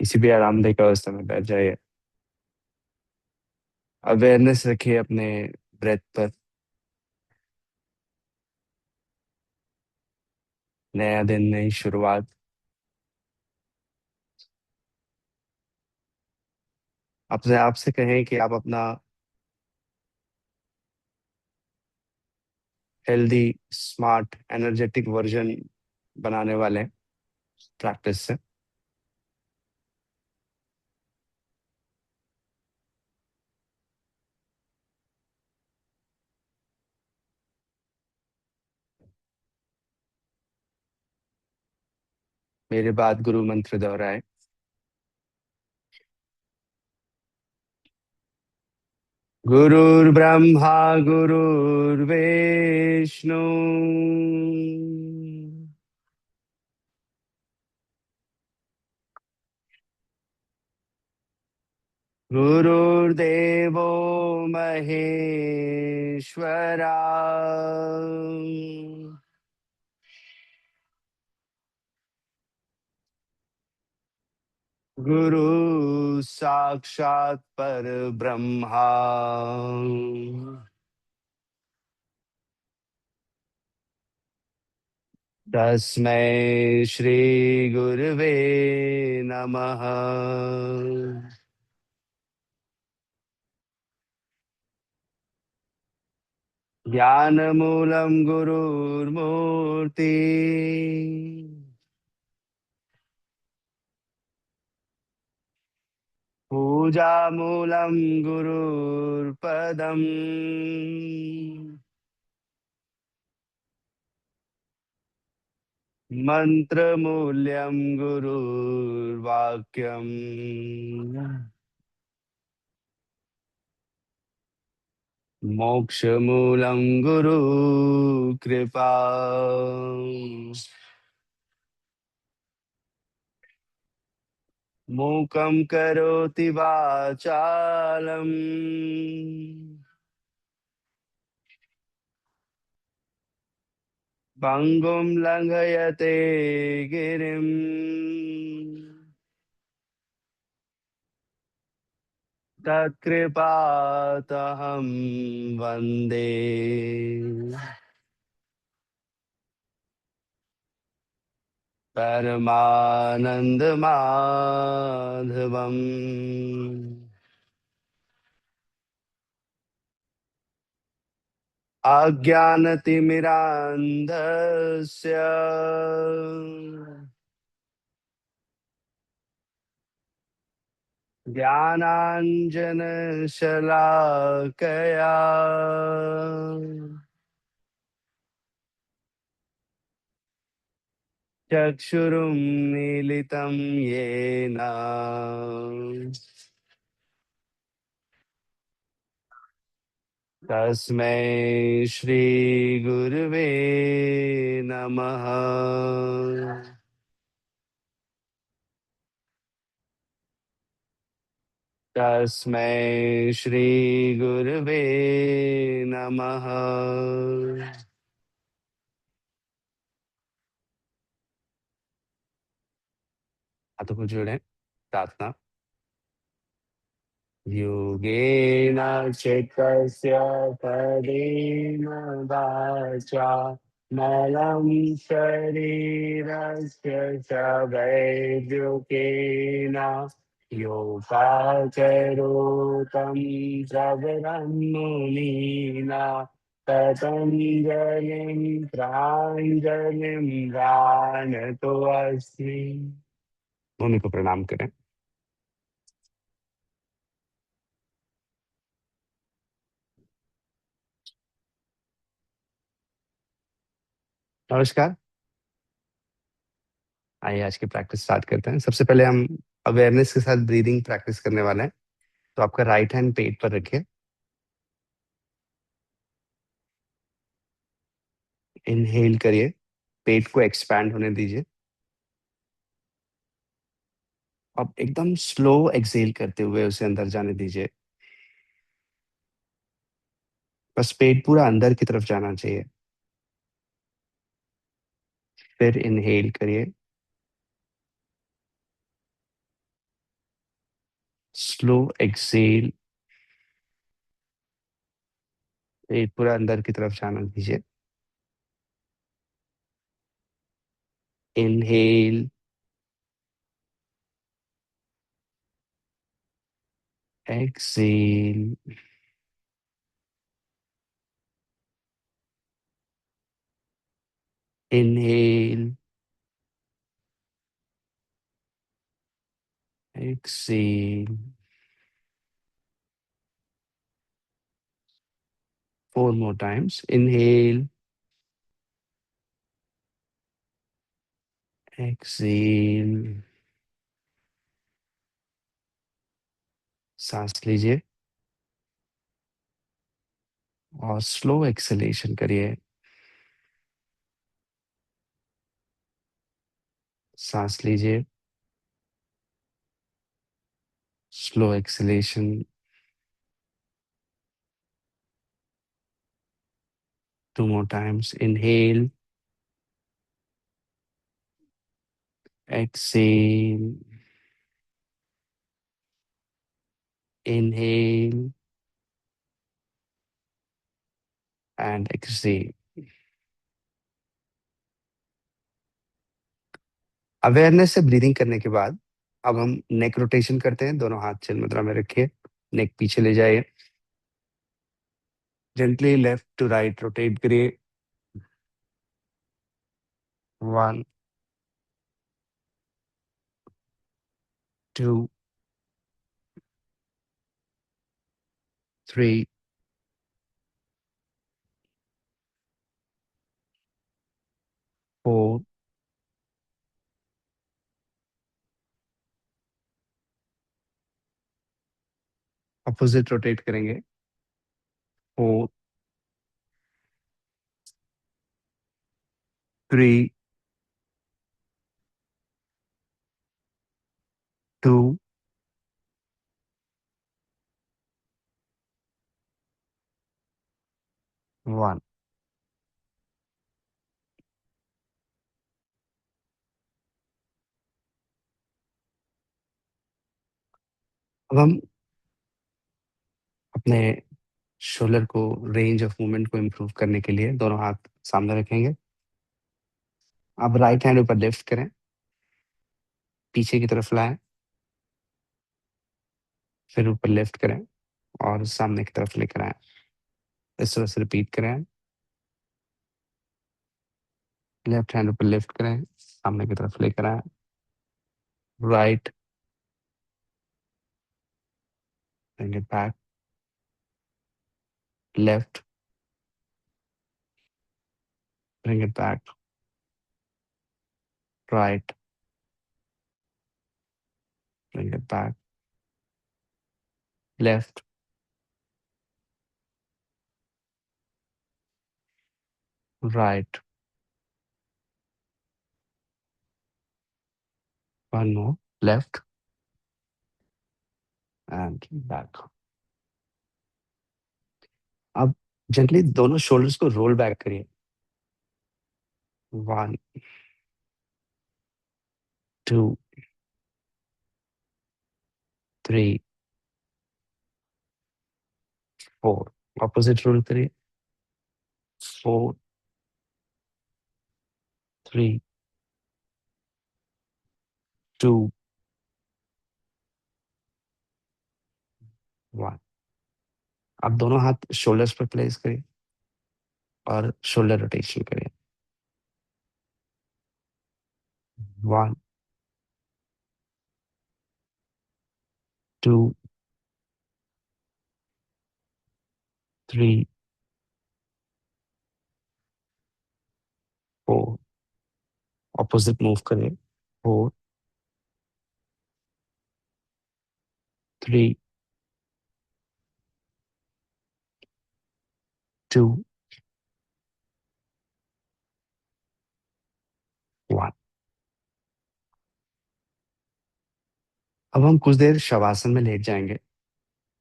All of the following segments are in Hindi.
किसी भी आरामदायक अवस्था में बैठ जाइए। अवेयरनेस रखिए अपने ब्रेथ पर। नया दिन, नई शुरुआत। अपने आप से कहें कि आप अपना हेल्दी, स्मार्ट, एनर्जेटिक वर्जन बनाने वाले हैं प्रैक्टिस से। मेरे बाद गुरु मंत्र दोहराए। गुरुर्ब्रह्मा गुरुर्विष्णु, गुरुर्देवो महेश्वरा, गुरु साक्षात पर ब्रह्मा, तस्मै श्री गुरुवे नमः। ज्ञानमूलं गुरुर्मूर्ति, पूजामूलं गुरुर्पदम्, मन्त्रमूल्यं गुरुर्वाक्यम्, मोक्षमूलं गुरुकृपा। मूकं करोति वाचालम्, पङ्गुं लङ्घयते गिरिम्, तत्कृपातहं वन्दे परमानन्दमाधवम्। अज्ञानतिमिरान्धस्य ज्ञानाञ्जनशलाकया चक्षुरुन्मीलितं येन तस्मै श्रीगुरुवे नमः। तस्मै श्रीगुरुवे नमः। हाथों को जोड़ें। प्रार्थना। योगेन चित्तस्य पदेन वाचा मलं शरीरस्य च वैद्युकेन योगाचरोतं प्रवरं मुनीना पतञ्जलिं प्राञ्जलिं गानतोऽस्मि। भूमि को प्रणाम करें। नमस्कार। आइए आज की प्रैक्टिस स्टार्ट करते हैं। सबसे पहले हम अवेयरनेस के साथ ब्रीदिंग प्रैक्टिस करने वाले हैं। तो आपका राइट हैंड पेट पर रखिए। इनहेल करिए, पेट को एक्सपैंड होने दीजिए। अब एकदम स्लो एक्सहेल करते हुए उसे अंदर जाने दीजिए। बस पेट पूरा अंदर की तरफ जाना चाहिए। फिर इनहेल करिए, स्लो एक्सेल, पेट पूरा अंदर की तरफ जाना दीजिए। Inhale, exhale, inhale, exhale. 4 more times. Inhale, exhale। सांस लीजिए और स्लो एक्सलेशन करिए। सांस लीजिए, slow acceleration. 2 more times. Inhale, exhale, inhale and exhale। Awareness से ब्रीदिंग करने के बाद अब हम नेक रोटेशन करते हैं। दोनों हाथ चिल मुद्रा में रखिए, नेक पीछे ले जाइए, gently left to right rotate करिए। 1, 2, 3, 4, अपोजिट रोटेट करेंगे। 4, 3, 2, 1। अब हम अपने शोल्डर को, रेंज ऑफ मूवमेंट को इम्प्रूव करने के लिए दोनों हाथ सामने रखेंगे। अब राइट हैंड ऊपर लिफ्ट करें, पीछे की तरफ लाएं, फिर ऊपर लिफ्ट करें और सामने की तरफ लेकर आए। इस तरह से रिपीट करें। लेफ्ट हैंड ऊपर लिफ्ट करें, सामने की तरफ लेकर आए। Right, bring it back, left, bring it back, right, bring it back, left, right. One more, left and back. अब जेंटली दोनों शोल्डर्स को रोल बैक करिए। 1, 2, 3, 4। ऑपोजिट रोल करिए। 4, 3, 2, 1। अब दोनों हाथ शोल्डर्स पर प्लेस करिए और शोल्डर रोटेशन करिए। 1, 2, 3, 4। ऑपोजिट मूव करिए। 4, 3, 2, 1। अब हम कुछ देर शवासन में लेट जाएंगे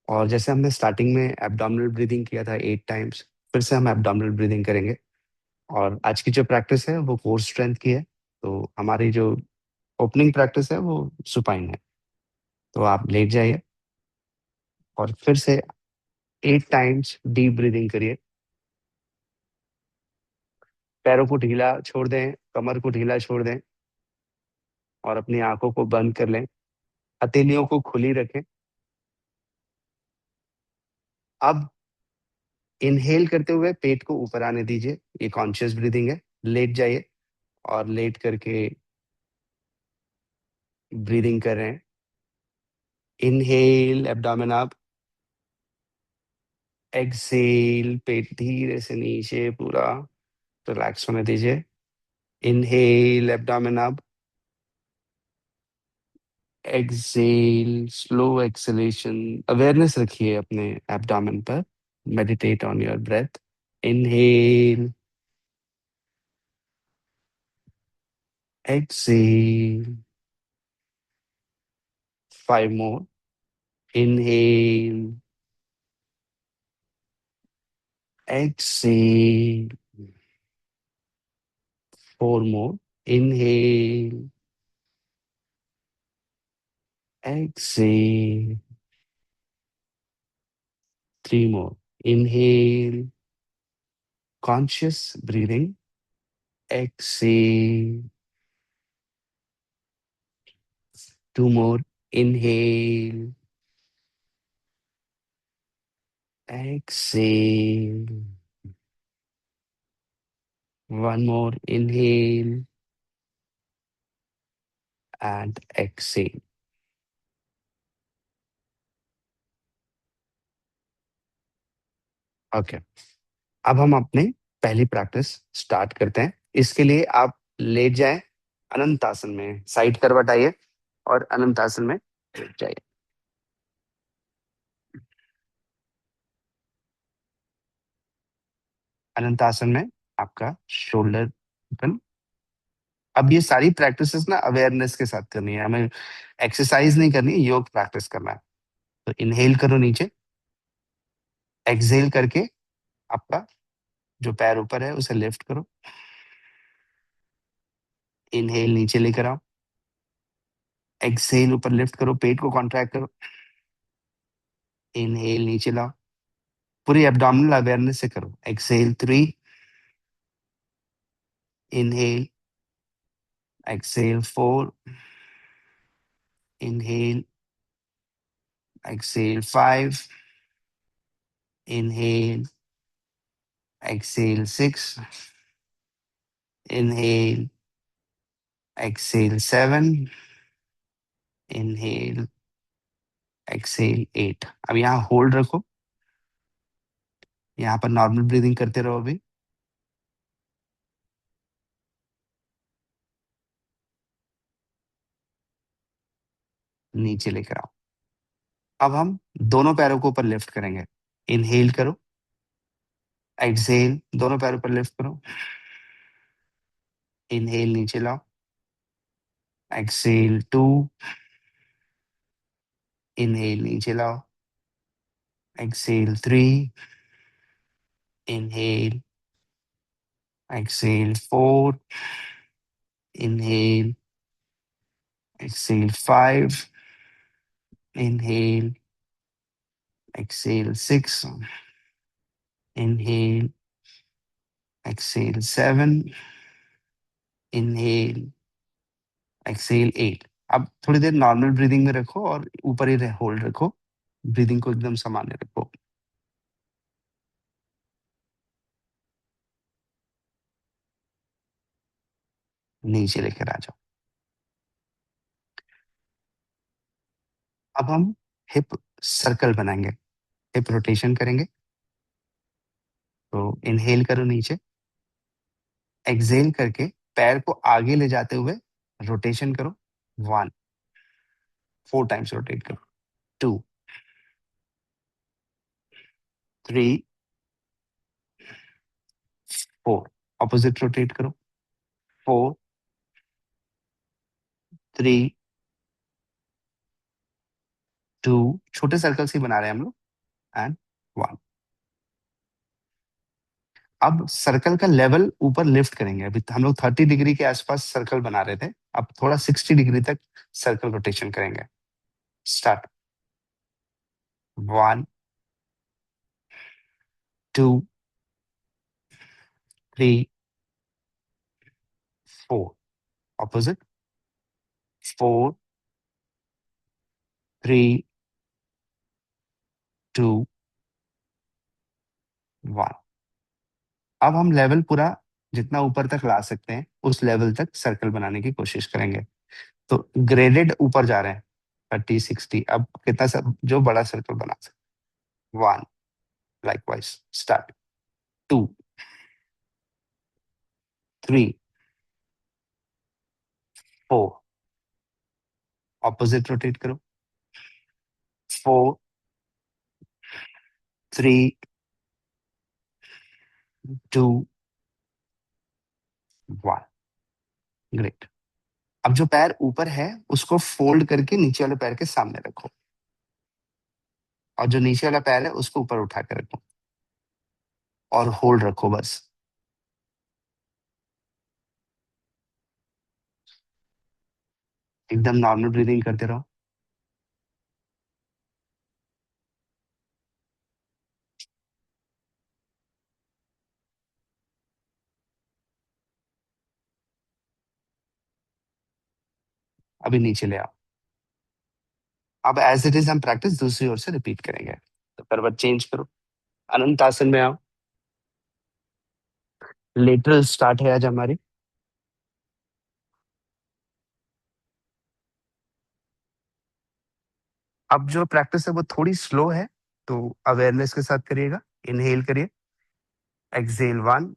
और जैसे हमने स्टार्टिंग में एब्डोमिनल ब्रीदिंग किया था 8 टाइम्स, फिर से हम एब्डोमिनल ब्रीदिंग करेंगे। और आज की जो प्रैक्टिस है वो कोर स्ट्रेंथ की है, तो हमारी जो ओपनिंग प्रैक्टिस है वो सुपाइन है। तो आप लेट जाइए और फिर से 8 टाइम्स डीप ब्रीदिंग करिए। पैरों को ढीला छोड़ दें, कमर को ढीला छोड़ दें और अपनी आंखों को बंद कर लें। हथेलियों को खुली रखें। अब इनहेल करते हुए पेट को ऊपर आने दीजिए। ये कॉन्शियस ब्रीदिंग है। लेट जाइए और लेट करके ब्रीदिंग कर रहे हैं। Inhale abdomen up. एक्सेल पेट धीरे से नीचे पूरा रिलैक्स होने दीजिए। Inhale abdomen up. Exhale slow exhalation. Awareness रखिए अपने एब्डोमेन पर। Meditate on your breath. Inhale exhale. 5 more. Inhale, exhale. 4 more. Inhale, exhale. 3 more. Inhale, conscious breathing. Exhale. 2 more. Inhale, exhale. 1 more. Inhale and exhale. Okay, अब हम अपने पहली प्रैक्टिस स्टार्ट करते हैं। इसके लिए आप लेट जाएं, अनंत आसन में साइड करवट आइए और अनंत आसन में लेट जाइए। अनंत आसन में आपका शोल्डर ओपन। अब ये सारी प्रैक्टिसेस ना अवेयरनेस के साथ करनी है, हमें एक्सरसाइज नहीं करनी है, योग प्रैक्टिस करना है। तो इनहेल करो नीचे। एक्सहेल करके आपका जो पैर ऊपर है उसे लिफ्ट करो। इनहेल नीचे लेकर आओ। एक्सहेल ऊपर लिफ्ट करो, पेट को कॉन्ट्रैक्ट करो। इनहेल नीचे लाओ। पूरी एब्डोमिनल अवेयरनेस से करो। Exhale 3। Inhale. Exhale 4। Inhale. Exhale 5। Inhale. Exhale 6। Inhale, exhale 7, inhale, exhale 8। अब यहाँ होल्ड रखो। यहाँ पर नॉर्मल ब्रीदिंग करते रहो अभी। नीचे लेकर आओ। अब हम दोनों पैरों को ऊपर लिफ्ट करेंगे। इनहेल करो। एक्सहेल दोनों पैरों पर लिफ्ट करो। इनहेल नीचे लाओ। एक्सहेल 2। इनहेल नीचे लाओ। Exhale 3। Inhale. Exhale 4। Inhale. Exhale 5। Inhale, exhale 6. Inhale, exhale 7. Inhale, exhale 8। अब थोड़ी देर नॉर्मल ब्रीदिंग में रखो और ऊपर ही होल्ड रखो। ब्रीदिंग को एकदम सामान्य रखो। नीचे लेकर आ जाओ। अब हम हिप सर्कल बनाएंगे। हिप रोटेशन करेंगे। तो इनहेल करो नीचे। एक्सहेल करके पैर को आगे ले जाते हुए रोटेशन करो। 1। 4 टाइम्स रोटेट करो। 2। 3। 4। ऑपोजिट रोटेट करो। 4। 3। 2। छोटे सर्कल्स ही बना रहे हैं हम लोग। एंड 1। अब सर्कल का लेवल ऊपर लिफ्ट करेंगे। अभी हम लोग 30 डिग्री के आसपास सर्कल बना रहे थे, अब थोड़ा 60 डिग्री तक सर्कल रोटेशन करेंगे। Start. One, two, three, four. Opposite. Four, three, two, one. अब हम लेवल पूरा जितना ऊपर तक ला सकते हैं उस लेवल तक सर्कल बनाने की कोशिश करेंगे। तो ग्रेडेड ऊपर जा रहे हैं, 30, 60। अब कितना सब जो बड़ा सर्कल बना सकते। One, likewise start. Two, three, four. Opposite rotate करो। Four, three, two, one. Great. अब जो पैर ऊपर है उसको फोल्ड करके नीचे वाले पैर के सामने रखो, और जो नीचे वाला पैर है उसको ऊपर उठा के रखो और होल्ड रखो बस। एकदम नॉर्मल ब्रीदिंग करते रहो। अभी नीचे ले आओ। अब एज इट इज हम प्रैक्टिस दूसरी ओर से रिपीट करेंगे। तो करवट चेंज करो, अनंत आसन में आओ। लेटरल स्टार्ट है आज हमारी। अब जो प्रैक्टिस है वो थोड़ी स्लो है, तो अवेयरनेस के साथ करिएगा। इनहेल करिए। Exhale one.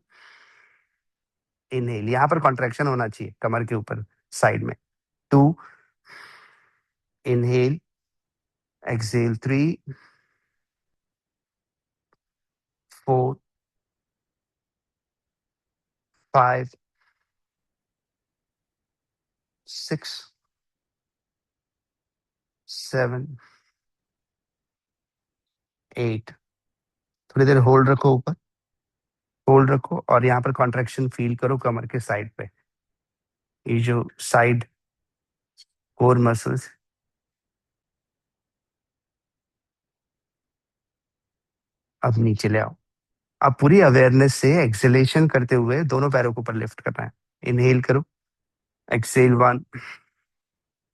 इनहेल, यहाँ पर कॉन्ट्रैक्शन होना चाहिए कमर के ऊपर, साइड में। Two. Inhale. Exhale three, four, five, six, seven, eight. थोड़ी देर होल्ड रखो ऊपर। होल्ड रखो और यहाँ पर कॉन्ट्रैक्शन फील करो कमर के साइड पे। ये जो साइड कोर मसल्स। अब नीचे ले आओ। अब पूरी अवेयरनेस से एक्सेलेशन करते हुए दोनों पैरों को ऊपर लिफ्ट करना है। इनहेल करो। Excel one.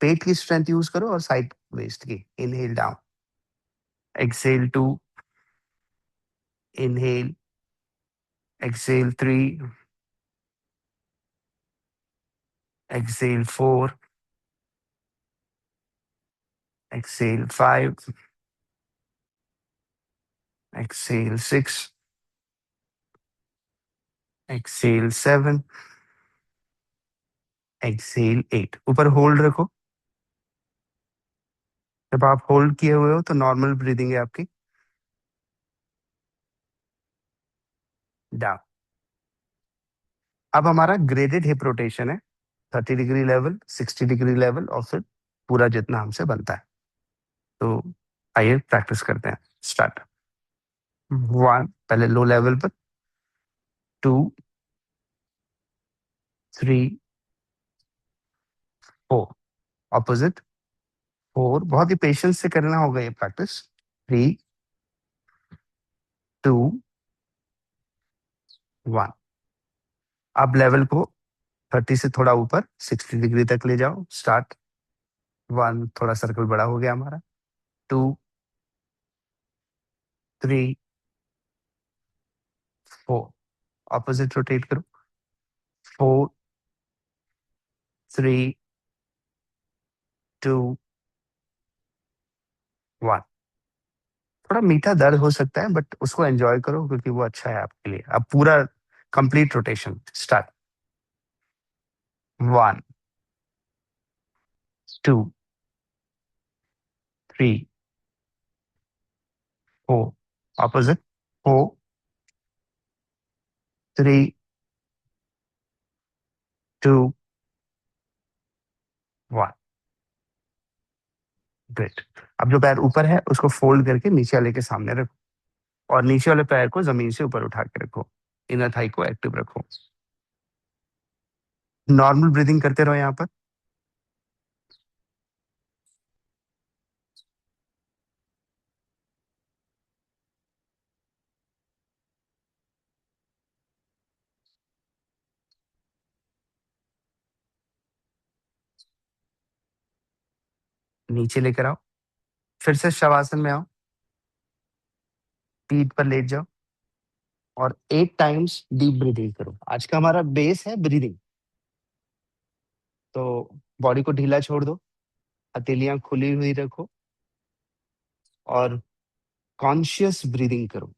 पेट की स्ट्रेंथ यूज करो और साइड वेस्ट की। Inhale down. Exhale two. Inhale. Exhale three. Exhale four. Exhale five. Exhale six. Exhale seven. Exhale eight. ऊपर होल्ड रखो। जब आप होल्ड किए हुए हो तो नॉर्मल ब्रीदिंग है आपकी। डाउन। अब हमारा ग्रेडेड हिप रोटेशन है। 30 डिग्री लेवल, 60 डिग्री लेवल, और फिर पूरा जितना हमसे बनता है। तो आइए प्रैक्टिस करते हैं। स्टार्ट। वन, पहले लो लेवल पर। Two, three, four. Opposite. Four. बहुत ही पेशेंस से करना होगा ये प्रैक्टिस। Three, two, one. अब लेवल को 30 से थोड़ा ऊपर 60 डिग्री तक ले जाओ। स्टार्ट। वन, थोड़ा सर्कल बड़ा हो गया हमारा। Two, three, four. Opposite rotate करो। Four, three, two, one. थोड़ा मीठा दर्द हो सकता है बट उसको एंजॉय करो क्योंकि वो अच्छा है आपके लिए। अब पूरा complete rotation. Start. One, two, three, four. Opposite. Four, three, two, one. Great. अब जो पैर ऊपर है उसको फोल्ड करके नीचे वाले के सामने रखो, और नीचे वाले पैर को जमीन से ऊपर उठा के रखो। इनर थाई को एक्टिव रखो। नॉर्मल ब्रीदिंग करते रहो यहाँ पर। नीचे लेकर आओ, फिर से शवासन में आओ, पीठ पर लेट जाओ और 8 टाइम्स डीप ब्रीदिंग करो। आज का हमारा बेस है ब्रीदिंग, तो बॉडी को ढीला छोड़ दो, हथेलियां खुली हुई रखो और कॉन्शियस ब्रीदिंग करो।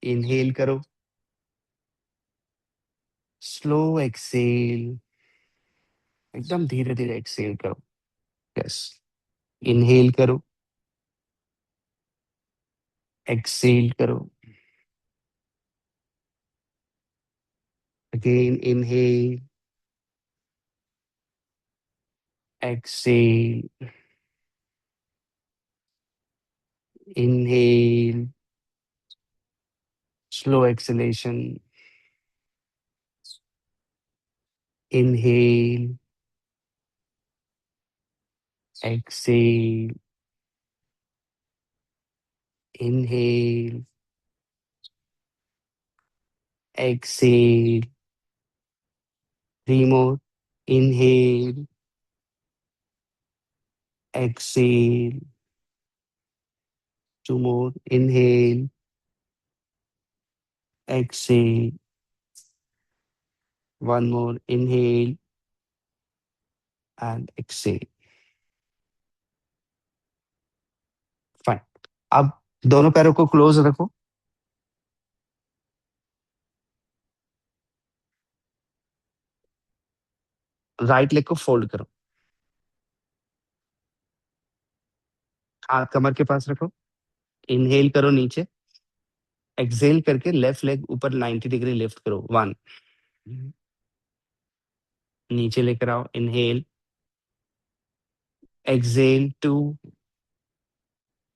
इनहेल करो, स्लो एक्सेल, एकदम धीरे धीरे एक्सेल करो। यस, इनहेल करो, एक्सेल करो, again inhale, exhale, inhale, slow exhalation, inhale, exhale, inhale, exhale, 3 more, inhale, exhale, 2 more, inhale, exhale, 1 more, inhale and exhale. Fine. अब दोनों पैरों को क्लोज रखो, राइट लेग को फोल्ड करो, हाथ कमर के पास रखो, इनहेल करो नीचे, एक्सहेल करके लेफ्ट लेग ऊपर 90 डिग्री लिफ्ट करो। 1, नीचे लेकर आओ, inhale, exhale 2,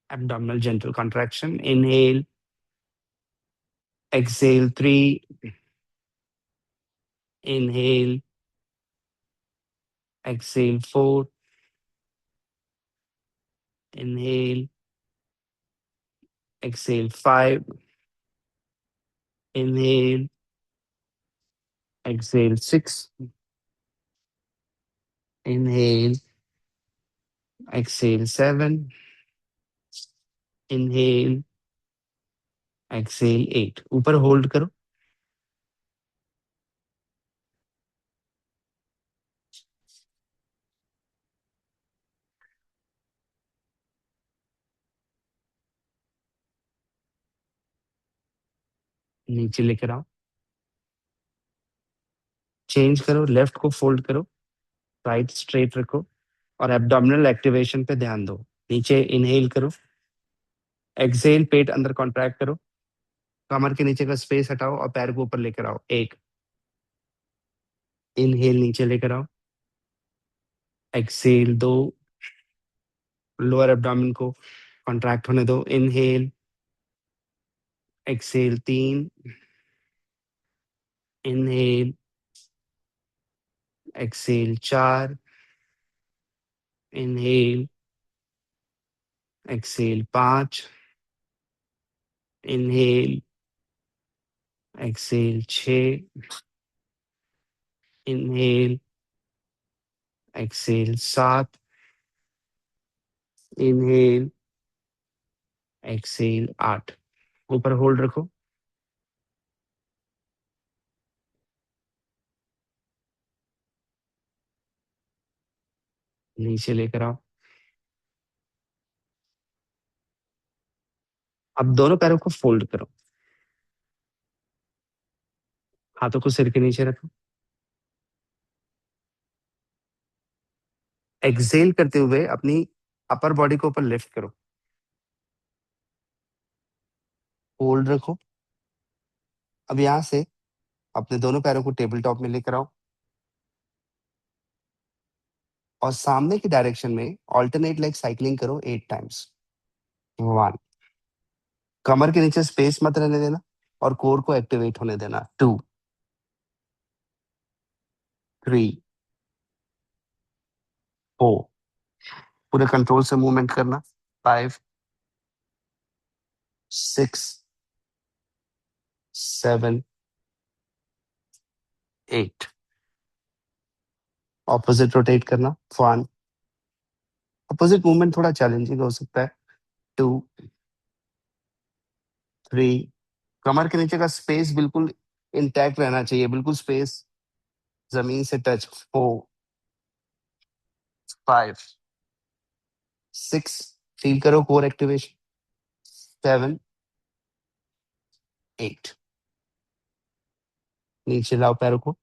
abdominal gentle contraction, inhale, exhale 3, inhale, exhale 4, inhale, exhale 5, inhale, exhale 6, inhale, exhale 7, inhale, exhale 8। ऊपर होल्ड करो, नीचे लेकर आओ, चेंज करो, लेफ्ट को फोल्ड करो, राइट स्ट्रेट रखो और एब्डोमिनल एक्टिवेशन पे ध्यान दो। नीचे इनहेल करो, एक्सहेल पेट अंदर कॉन्ट्रैक्ट करो, कमर के नीचे का स्पेस हटाओ और पैर को ऊपर लेकर आओ। 1, इनहेल नीचे लेकर आओ, एक्सहेल 2, लोअर एब्डोमिन को कॉन्ट्रैक्ट होने दो। Inhale, exhale 3, inhale, exhale 4, inhale, exhale 5, inhale, exhale 6, inhale, exhale 7, inhale, exhale 8। ऊपर होल्ड रखो, नीचे लेकर आओ। अब दोनों पैरों को फोल्ड करो, हाथों को सिर के नीचे रखो, एक्सहेल करते हुए अपनी अपर बॉडी को ऊपर लिफ्ट करो, होल्ड रखो। अब यहाँ से अपने दोनों पैरों को टेबल टॉप में लेकर आओ और सामने की डायरेक्शन में ऑल्टरनेट लाइक साइकिलिंग करो 8 टाइम्स। 1, कमर के नीचे स्पेस मत रहने देना और कोर को एक्टिवेट होने देना। 2, 3, 4, पूरे कंट्रोल से मूवमेंट करना। 5, 6, 7, 8, ऑपोजिट रोटेट करना। 1, अपोजिट मूवमेंट थोड़ा चैलेंजिंग हो सकता है। 2, 3, कमर के नीचे का स्पेस बिल्कुल इंटैक्ट रहना चाहिए, बिल्कुल स्पेस जमीन से टच। 4, 5, 6, फील करो कोर एक्टिवेशन। 7, 8, नीचे लाओ पैरों को,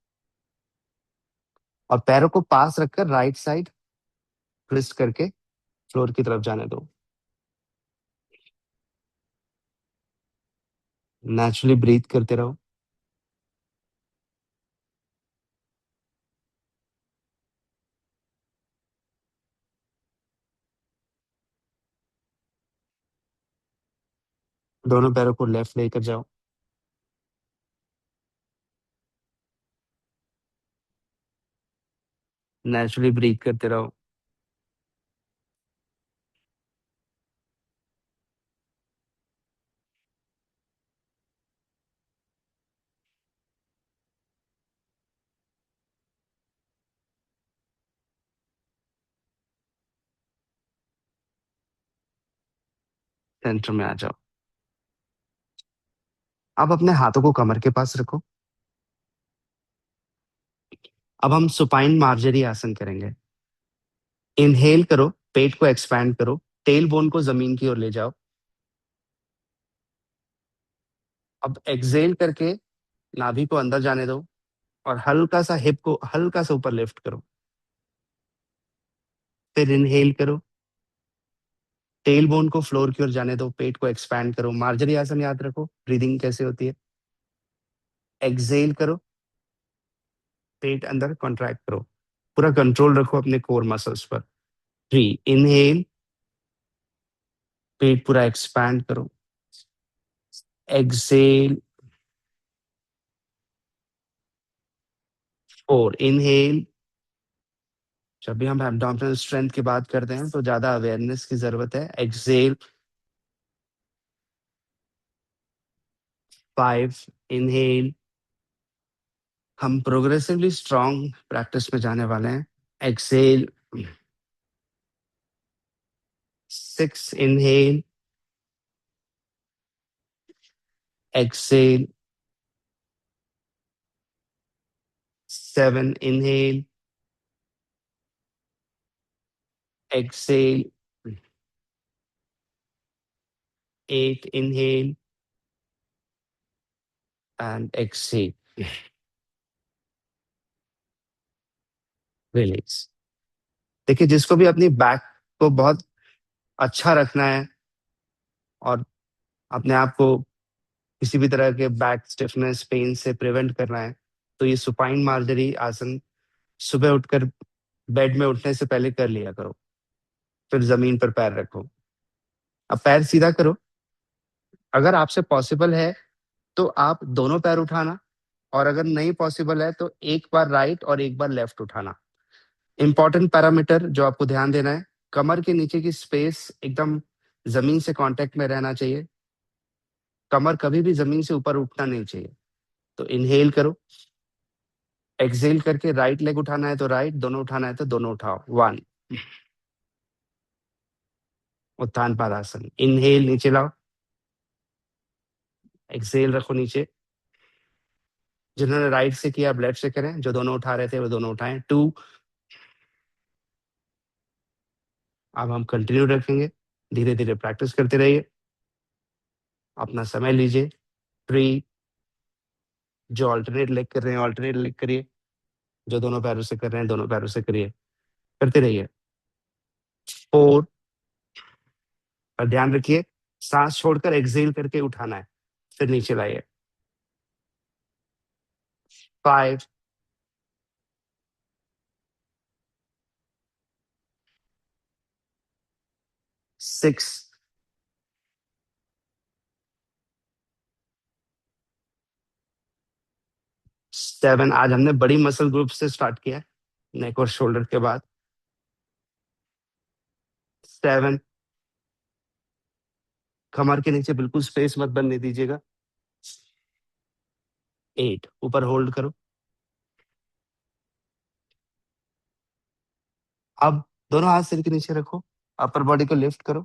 और पैरों को पास रखकर राइट साइड ट्विस्ट करके फ्लोर की तरफ जाने दो। नेचुरली ब्रीथ करते रहो। दोनों पैरों को लेफ्ट लेकर जाओ। नेचुरली ब्रीथ करते रहो। सेंटर में आ जाओ। अब अपने हाथों को कमर के पास रखो। अब हम सुपाइन मार्जरी आसन करेंगे। इनहेल करो, पेट को एक्सपैंड करो, टेल बोन को जमीन की ओर ले जाओ। अब एक्सहेल करके नाभि को अंदर जाने दो, और हल्का सा हिप को हल्का सा ऊपर लिफ्ट करो। फिर इनहेल करो, टेल बोन को फ्लोर की ओर जाने दो, पेट को एक्सपैंड करो। मार्जरी आसन याद रखो, ब्रीदिंग कैसे होती है। एक्सहेल करो, पेट अंदर कॉन्ट्रैक्ट करो, पूरा कंट्रोल रखो अपने कोर मसल्स पर। 3, इनहेल, पेट पूरा एक्सपैंड करो। एक्सहेल। 4, इनहेल। जब भी हम एब्डोमिनल स्ट्रेंथ की बात करते हैं तो ज्यादा अवेयरनेस की जरूरत है। एक्सहेल। 5, इनहेल। हम प्रोग्रेसिवली स्ट्रॉन्ग प्रैक्टिस में जाने वाले हैं। Exhale. 6, inhale. Exhale. 7, inhale. Exhale. 8, inhale and exhale. Release. देखिए, जिसको भी अपनी बैक को बहुत अच्छा रखना है और अपने आप को किसी भी तरह के बैक स्टिफनेस पेन से प्रिवेंट करना है, तो ये सुपाइन मार्जरी आसन सुबह उठकर बेड में उठने से पहले कर लिया करो। फिर जमीन पर पैर रखो। अब पैर सीधा करो। अगर आपसे पॉसिबल है तो आप दोनों पैर उठाना, और अगर नहीं पॉसिबल है तो एक बार राइट और एक बार लेफ्ट उठाना। इंपॉर्टेंट पैरामीटर जो आपको ध्यान देना है, कमर के नीचे की स्पेस एकदम जमीन से कांटेक्ट में रहना चाहिए। कमर कभी भी जमीन से ऊपर उठना नहीं चाहिए। तो इनहेल करो, एक्सहेल करके राइट लेग उठाना है तो राइट, दोनों उठाना है तो दोनों उठाओ। 1, उत्थान पादासन। इनहेल, नीचे लाओ। एक्सहेल, रखो नीचे। जिन्होंने राइट से किया अब लेफ्ट से करें, जो दोनों उठा रहे थे वो दोनों उठाएं। 2, अब हम कंटिन्यू रखेंगे, धीरे धीरे प्रैक्टिस करते रहिए, अपना समय लीजिए। 3, जो अल्टरनेट लेग कर रहे हैं अल्टरनेट लेग करिए, जो दोनों पैरों से कर रहे हैं दोनों पैरों से करिए, करते रहिए। 4, और ध्यान रखिए सांस छोड़कर एक्सहेल करके उठाना है, फिर नीचे लाइए। 5, 6, 7। आज हमने बड़ी मसल ग्रुप से स्टार्ट किया है, नेक और शोल्डर के बाद। 7, कमर के नीचे बिल्कुल स्पेस मत बनने दीजिएगा। 8, ऊपर होल्ड करो। अब दोनों हाथ सिर के नीचे रखो, अपर बॉडी को लिफ्ट करो,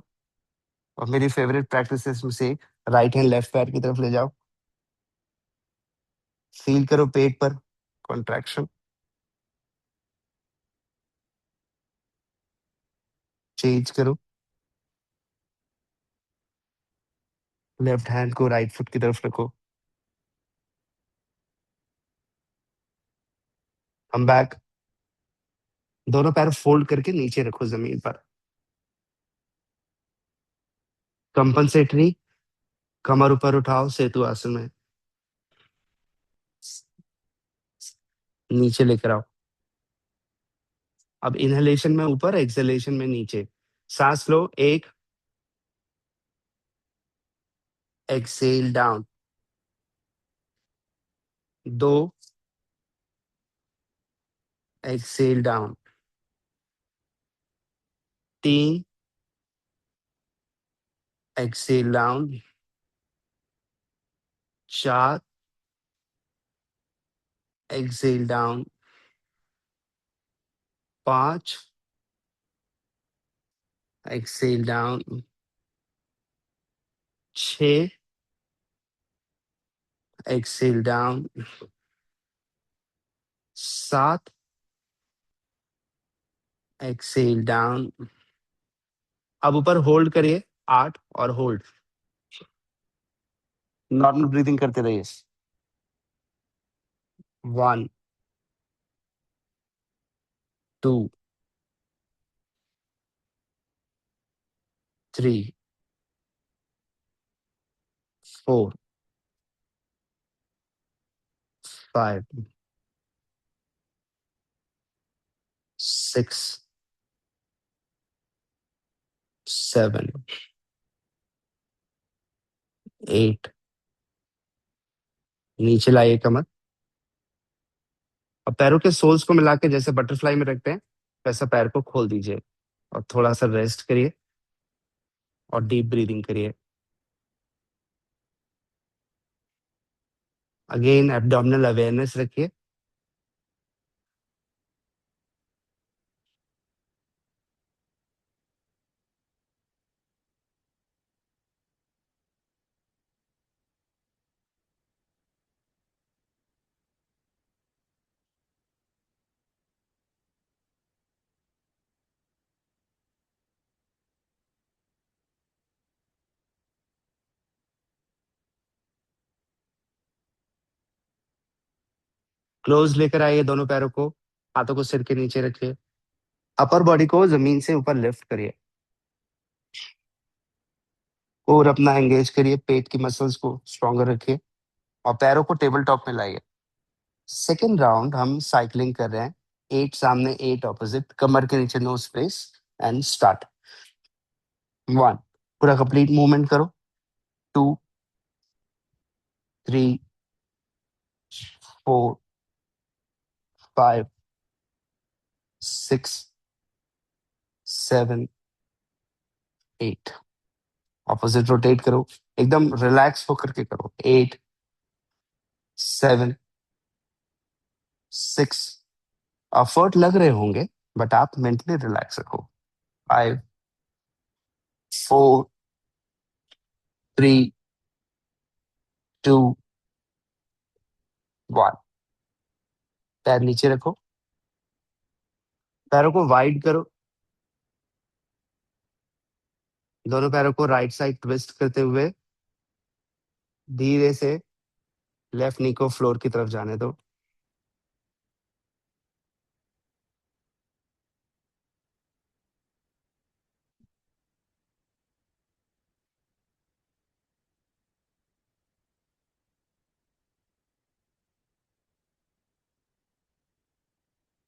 और मेरी फेवरेट प्रैक्टिस में से एक, राइट हैंड लेफ्ट पैर की तरफ ले जाओ। फील करो पेट पर कॉन्ट्रैक्शन। चेंज करो, लेफ्ट हैंड को राइट फुट की तरफ रखो। कम बैक, दोनों पैर फोल्ड करके नीचे रखो जमीन पर। कंपनसेटरी, कमर ऊपर उठाओ सेतु आसन में, नीचे लेकर आओ। अब इनहेलेशन में ऊपर, एक्सहेलेशन में नीचे। सांस लो, एक, एक्सेल डाउन, दो, एक्सेल डाउन, तीन, एक्सेल डाउन, चार, एक्सेल डाउन, पांच, एक्सेल डाउन, छ, एक्सेल डाउन, सात, एक्सेल डाउन। अब ऊपर होल्ड करिए, आठ, और होल्ड। नॉर्मल ब्रीदिंग करते रहिए। One, two, three, four, five, six, seven, eight. नीचे लाइए कमर। अब पैरों के सोल्स को मिला के जैसे बटरफ्लाई में रखते हैं, वैसा पैर को खोल दीजिए, और थोड़ा सा रेस्ट करिए, और डीप ब्रीदिंग करिए। अगेन एब्डोमिनल अवेयरनेस रखिए। क्लोज लेकर आइए दोनों पैरों को, हाथों को सिर के नीचे रखिए, अपर बॉडी को जमीन से ऊपर लिफ्ट करिए, और अपना एंगेज करिए, पेट की मसल्स को स्ट्रॉन्गर रखिए, और पैरों को टेबल टॉप में लाइए। सेकेंड राउंड हम साइकिलिंग कर रहे हैं, एट सामने, एट ऑपोजिट, कमर के नीचे no space, and start. One, पूरा कंप्लीट मूवमेंट करो। Two, three, four, five, six, seven, eight. Opposite rotate करो, एकदम रिलैक्स होकर के करो। एट, सेवन, सिक्स, एफर्ट लग रहे होंगे, बट आप मेंटली रिलैक्स रखो। Five, four, three, two, one. पैर नीचे रखो, पैरों को वाइड करो, दोनों पैरों को राइट साइड ट्विस्ट करते हुए धीरे से लेफ्ट नी को फ्लोर की तरफ जाने दो।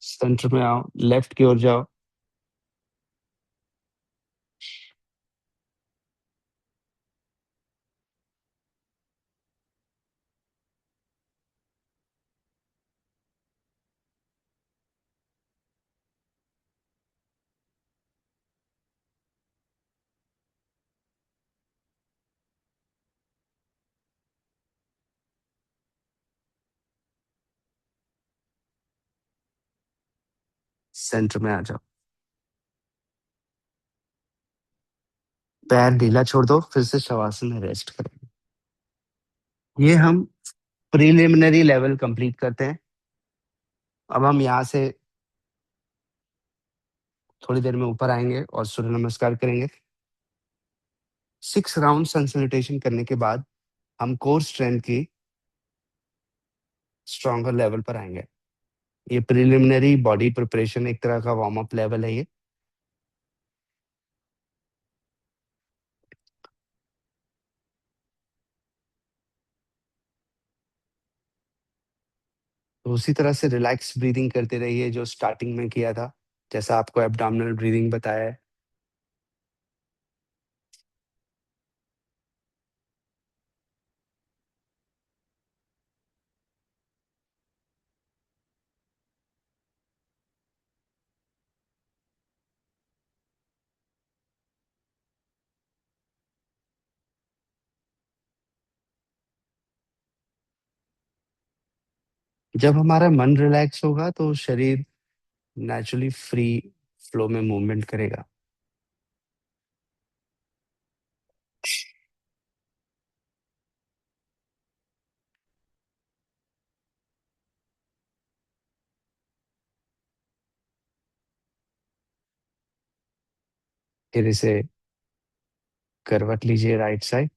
सेंटर में आओ, लेफ्ट की ओर जाओ। सेंटर में आ जाओ। पैर ढीला छोड़ दो, फिर से शवासन में रेस्ट करें। ये हम प्रिलिमिनरी लेवल कंप्लीट करते हैं। अब हम यहाँ से थोड़ी देर में ऊपर आएंगे और सूर्य नमस्कार करेंगे। 6 राउंड सन सैल्यूटेशन करने के बाद हम कोर स्ट्रेंथ की स्ट्रॉन्गर लेवल पर आएंगे। ये प्रिलिमिनरी बॉडी प्रिपरेशन, एक तरह का वार्म अप लेवल है ये। तो उसी तरह से रिलैक्स ब्रीदिंग करते रहिए जो स्टार्टिंग में किया था, जैसा आपको एब्डोमिनल ब्रीदिंग बताया है। जब हमारा मन रिलैक्स होगा तो शरीर नेचुरली फ्री फ्लो में मूवमेंट करेगा। फिर इसे करवट लीजिए राइट साइड,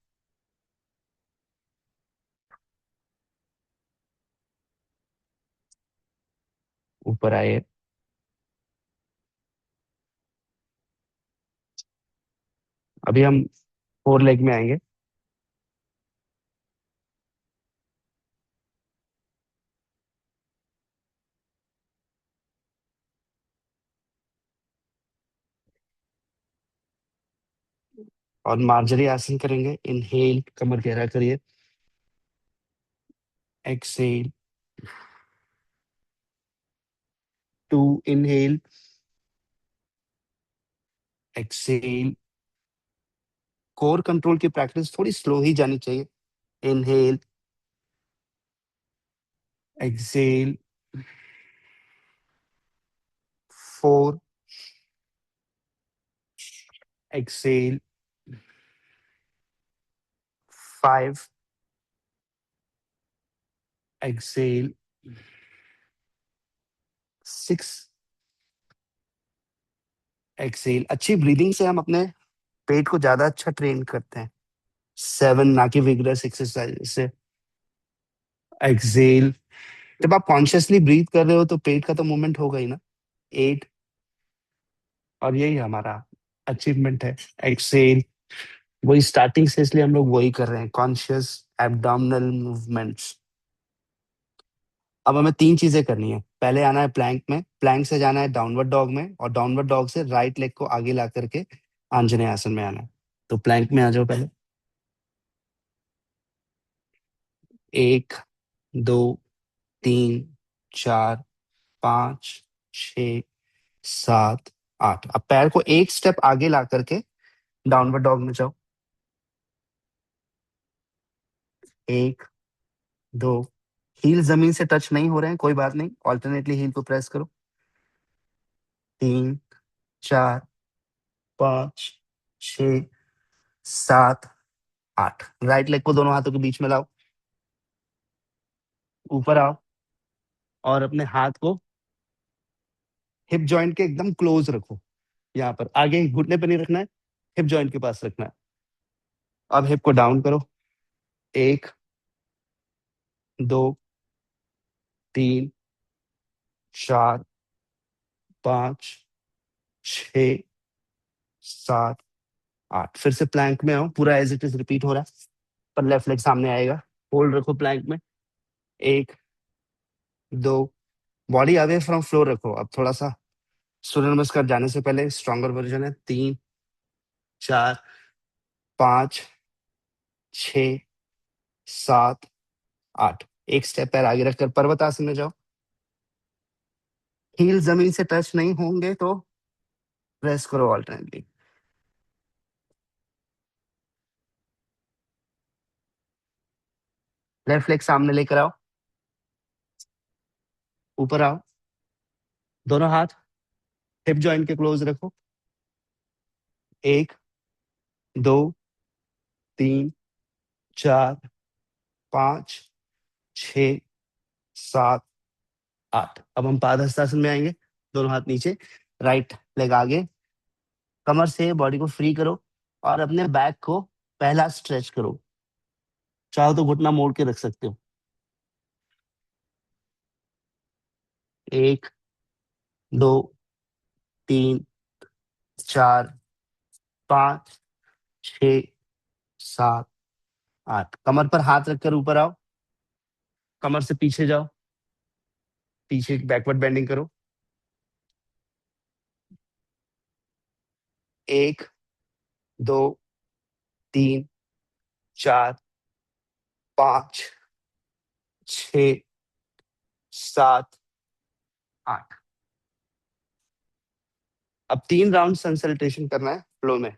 ऊपर आइए। अभी हम फोर लेग में आएंगे। और मार्जरी आसन करेंगे। इनहेल, कमर गहरा करिए। Exhale, 2 inhale, exhale. Core control की प्रैक्टिस थोड़ी स्लो ही जानी चाहिए। Inhale, exhale, 4, exhale, 5, exhale, 6, exhale. अच्छी ब्रीदिंग से हम अपने पेट को ज्यादा अच्छा ट्रेन करते हैं। 7, ना कि विग्रस एक्सरसाइज से। एक्सेल। जब आप कॉन्शियसली ब्रीथ कर रहे हो तो पेट का तो मूवमेंट होगा ही ना। 8। और यही हमारा अचीवमेंट है। एक्सेल। वही स्टार्टिंग से, इसलिए हम लोग वही कर रहे हैं, कॉन्शियस एब्डोमिनल मूवमेंट्स। अब हमें 3 चीजें करनी है। पहले आना है प्लैंक में, प्लैंक से जाना है डाउनवर्ड डॉग में, और डाउनवर्ड डॉग से राइट लेग को आगे ला करके आंजनेय आसन में आना है। तो प्लैंक में आ जाओ पहले। 1, 2, 3, 4, 5, 6, 7, 8। अब पैर को एक स्टेप आगे ला करके डाउनवर्ड डॉग में जाओ। 1, 2। हील जमीन से टच नहीं हो रहे हैं, कोई बात नहीं, ऑल्टरनेटली हील को प्रेस करो। 3, 4, 5, 6, 7, 8। राइट लेग को दोनों हाथों के बीच में लाओ। ऊपर आओ और अपने हाथ को हिप जॉइंट के एकदम क्लोज रखो। यहाँ पर आगे घुटने पे नहीं रखना है, हिप जॉइंट के पास रखना है। अब हिप को डाउन करो। 1, 2, 3, 4, 5, 6, 7, 8। फिर से प्लैंक में आओ, पूरा एज इट इज रिपीट हो रहा है, पर लेफ्ट लेग सामने आएगा। होल्ड रखो प्लैंक में। 1, 2। बॉडी अवे फ्रॉम फ्लोर रखो। अब थोड़ा सा सूर्य नमस्कार जाने से पहले स्ट्रॉन्गर वर्जन है। 3, 4, 5, 6, 7, 8। एक स्टेप पैर आगे रखकर पर्वत आसन में जाओ। हील जमीन से टच नहीं होंगे तो प्रेस करो ऑल्टरनेटली। लेफ्ट लेग सामने लेकर आओ। ऊपर आओ। दोनों हाथ हिप जॉइंट के क्लोज रखो। 1, 2, 3, 4, 5, 6, 7, 8। अब हम पादहस्तासन में आएंगे। दोनों हाथ नीचे, राइट लेग आगे, कमर से बॉडी को फ्री करो और अपने बैक को पहला स्ट्रेच करो। चाहो तो घुटना मोड़ के रख सकते हो। 1, 2, 3, 4, 5, 6, 7, 8। कमर पर हाथ रखकर ऊपर आओ, कमर से पीछे जाओ, पीछे बैकवर्ड बेंडिंग करो। 1, 2, 3, 4, 5, 6, 7, 8। अब 3 राउंड कंसल्टेशन करना है फ्लो में,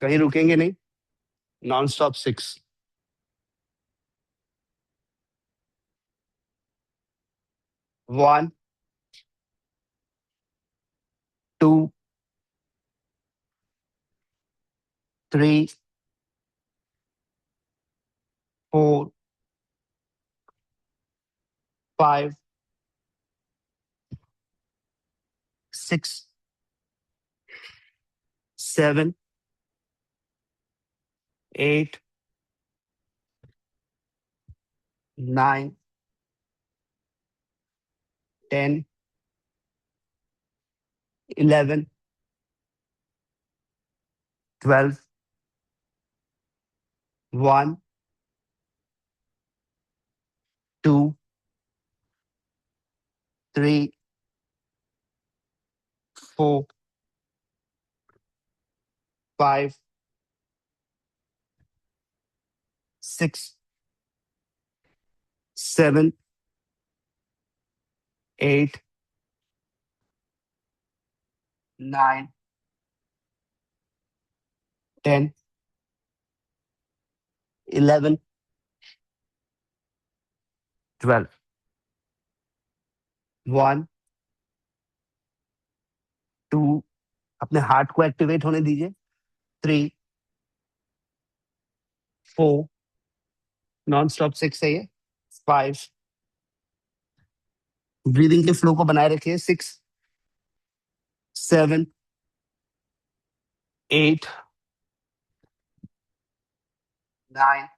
कहीं रुकेंगे नहीं, नॉन स्टॉप 6। 1, 2, 3, 4, 5, 6, 7, 8, 9, 10, 11, 12, 1, 2, 3, 4, 5, 6, 7, 8, 9, 10, 11, 12, 1, 2, अपने हार्ट को एक्टिवेट होने दीजिए। 3, 4, नॉन स्टॉप 6 है ये। 5, ब्रीदिंग के फ्लो को बनाए रखिए। 6, 7, 8, 9,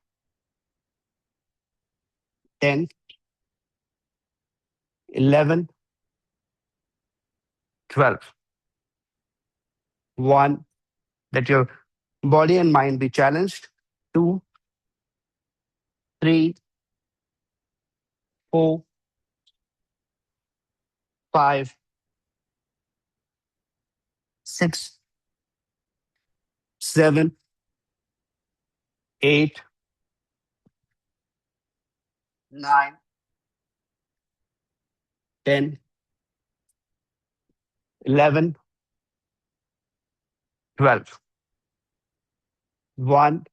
10, 11, 12, 1, let your body and mind be challenged. 2, 3, 4, 5, 6, 7, 8, 9, 10, 11, 12, 1,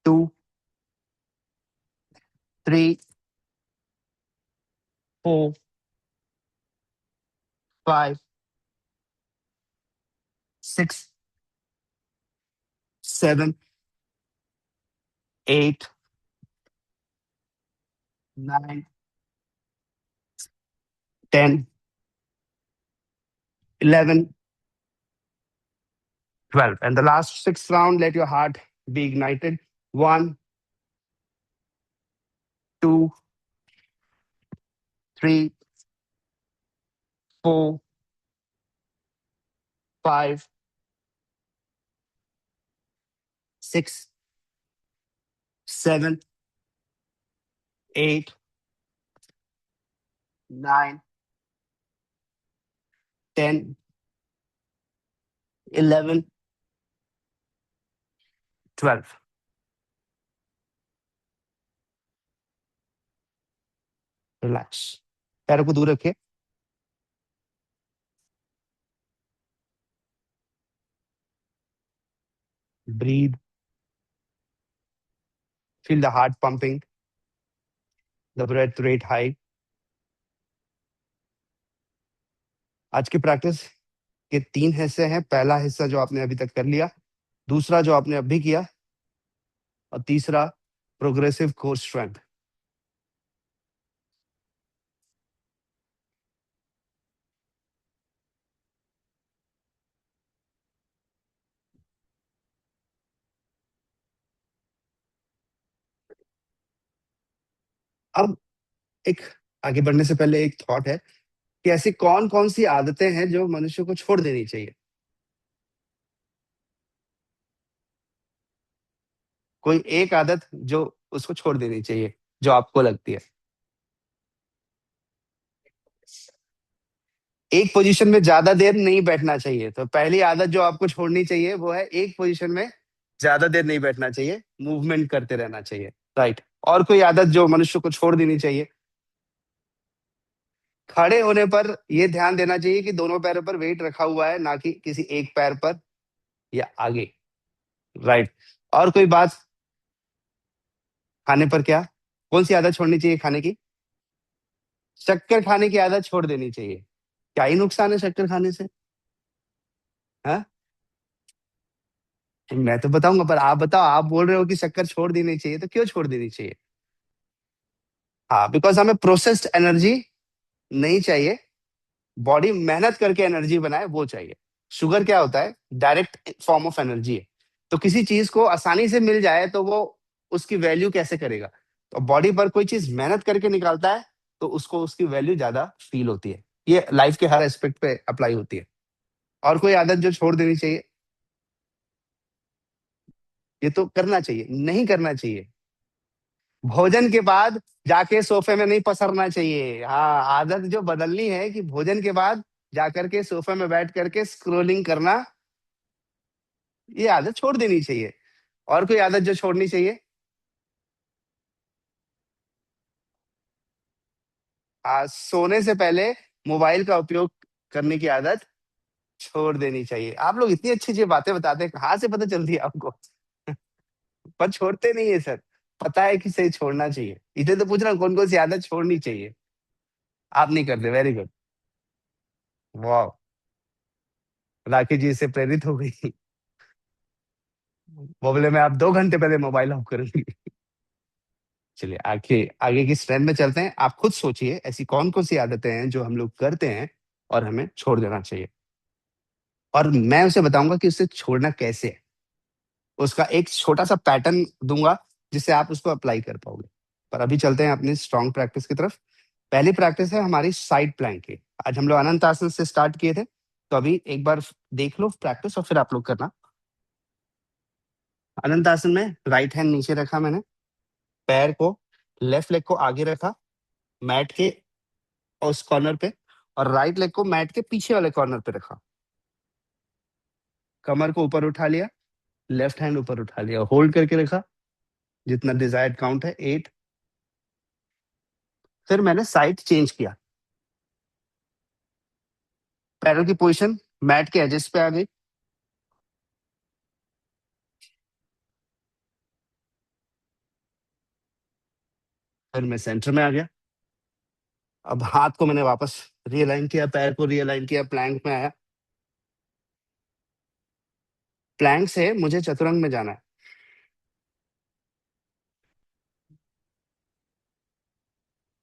2, 3, 4, 5, 6, 7, 8, 9, 10, 11, 12. And the last 6th round, let your heart be ignited. 1, 2, 3, 4, 5, 6, 7, 8, 9, 10, 11, 12. Relax, पैरों को दूर रखिए। Breathe, feel the heart pumping, the breath rate high. आज की प्रैक्टिस के तीन हिस्से हैं। पहला हिस्सा जो आपने अभी तक कर लिया, दूसरा जो आपने अभी किया, और तीसरा प्रोग्रेसिव कोर स्ट्रेंथ। अब एक आगे बढ़ने से पहले एक थॉट है कि ऐसी कौन कौन सी आदतें हैं जो मनुष्य को छोड़ देनी चाहिए। कोई एक आदत जो उसको छोड़ देनी चाहिए, जो आपको लगती है। एक पोजीशन में ज्यादा देर नहीं बैठना चाहिए, तो पहली आदत जो आपको छोड़नी चाहिए वो है एक पोजीशन में ज्यादा देर नहीं बैठना चाहिए, मूवमेंट करते रहना चाहिए। राइट। और कोई आदत जो मनुष्य को छोड़ देनी चाहिए? खड़े होने पर यह ध्यान देना चाहिए कि दोनों पैरों पर वेट रखा हुआ है, ना कि किसी एक पैर पर या आगे। राइट। और कोई बात? खाने पर क्या? कौन सी आदत छोड़नी चाहिए खाने की? शक्कर खाने की आदत छोड़ देनी चाहिए। क्या ही नुकसान है शक्कर खाने से? हाँ, मैं तो बताऊंगा, पर आप बताओ। आप बोल रहे हो कि शक्कर छोड़ देनी चाहिए, तो क्यों छोड़ देनी चाहिए? हाँ, बिकॉज हमें प्रोसेस्ड एनर्जी नहीं चाहिए। बॉडी मेहनत करके एनर्जी बनाए वो चाहिए। शुगर क्या होता है? डायरेक्ट फॉर्म ऑफ एनर्जी है। तो किसी चीज को आसानी से मिल जाए तो वो उसकी वैल्यू कैसे करेगा? तो बॉडी पर कोई चीज मेहनत करके निकालता है तो उसको उसकी वैल्यू ज्यादा फील होती है। ये लाइफ के हर एस्पेक्ट पे अप्लाई होती है। और कोई आदत जो छोड़ देनी चाहिए? ये तो करना चाहिए, नहीं करना चाहिए। भोजन के बाद जाके सोफे में नहीं पसरना चाहिए। हाँ, आदत जो बदलनी है कि भोजन के बाद जाकर के सोफे में बैठ करके स्क्रोलिंग करना, ये आदत छोड़ देनी चाहिए। और कोई आदत जो छोड़नी चाहिए? सोने से पहले मोबाइल का उपयोग करने की आदत छोड़ देनी चाहिए। आप लोग इतनी अच्छी अच्छी बातें बताते हैं, कहाँ से पता चलती है आपको? पर छोड़ते नहीं है सर। पता है कि सही छोड़ना चाहिए, इसे तो पूछ रहा हूँ कौन कौन सी आदत छोड़नी चाहिए। आप नहीं करते, वेरी गुड। वाह, राखी जी से प्रेरित हो गई। वो बोले मैं आप 2 घंटे पहले मोबाइल ऑफ करूंगी। चलिए आगे आगे की स्ट्रेंथ में चलते हैं। आप खुद सोचिए ऐसी कौन कौन सी आदतें हैं जो हम लोग करते हैं और हमें छोड़ देना चाहिए, और मैं उसे बताऊंगा कि उसे छोड़ना कैसे है। उसका एक छोटा सा पैटर्न दूंगा जिससे आप उसको अप्लाई कर पाओगे। पर अभी चलते हैं अपनी स्ट्रॉन्ग प्रैक्टिस की तरफ। पहली प्रैक्टिस है हमारी साइड प्लैंक की। आज हम लोग अनंत आसन से स्टार्ट किए थे, तो अभी एक बार देख लो प्रैक्टिस और फिर आप लोग करना। अनंत आसन में राइट हैंड नीचे रखा मैंने, पैर को, लेफ्ट लेग को आगे रखा मैट के उस कॉर्नर पे, और राइट लेग को मैट के पीछे वाले कॉर्नर पे रखा। कमर को ऊपर उठा लिया, लेफ्ट हैंड ऊपर उठा लिया, होल्ड करके रखा जितना डिजायर्ड काउंट है 8। फिर मैंने साइड चेंज किया, पैरों की पोजीशन मैट के एजेस पे आ गई। फिर मैं सेंटर में आ गया। अब हाथ को मैंने वापस रियलाइन किया, पैर को रियलाइन किया, प्लैंक में आया। प्लैंक से मुझे चतुरंग में जाना है।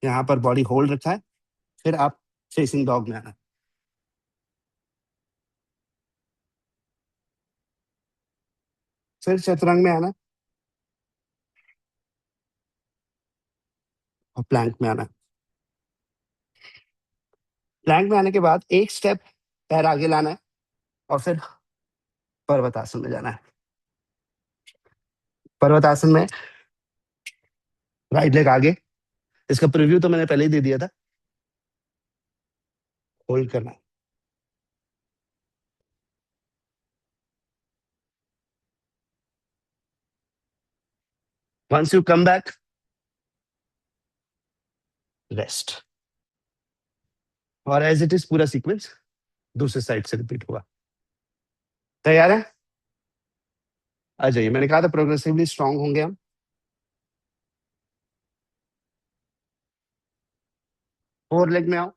यहाँ पर बॉडी होल्ड रखा है। फिर आप फेसिंग डॉग में आना है। फिर चतुरंग में आना है और प्लैंक में आना है। प्लैंक में आने के बाद एक स्टेप पैर आगे लाना है और फिर पर्वतासन में जाना है। पर्वतासन में राइट लेग आगे, इसका प्रीव्यू तो मैंने पहले ही दे दिया था। होल्ड करना है। Once you come back, rest. और एज इट इज पूरा सीक्वेंस दूसरे साइड से रिपीट होगा। तैयार है? आ जाइए, मैंने कहा था प्रोग्रेसिवली स्ट्रांग होंगे हम। फोर लेग में आओ।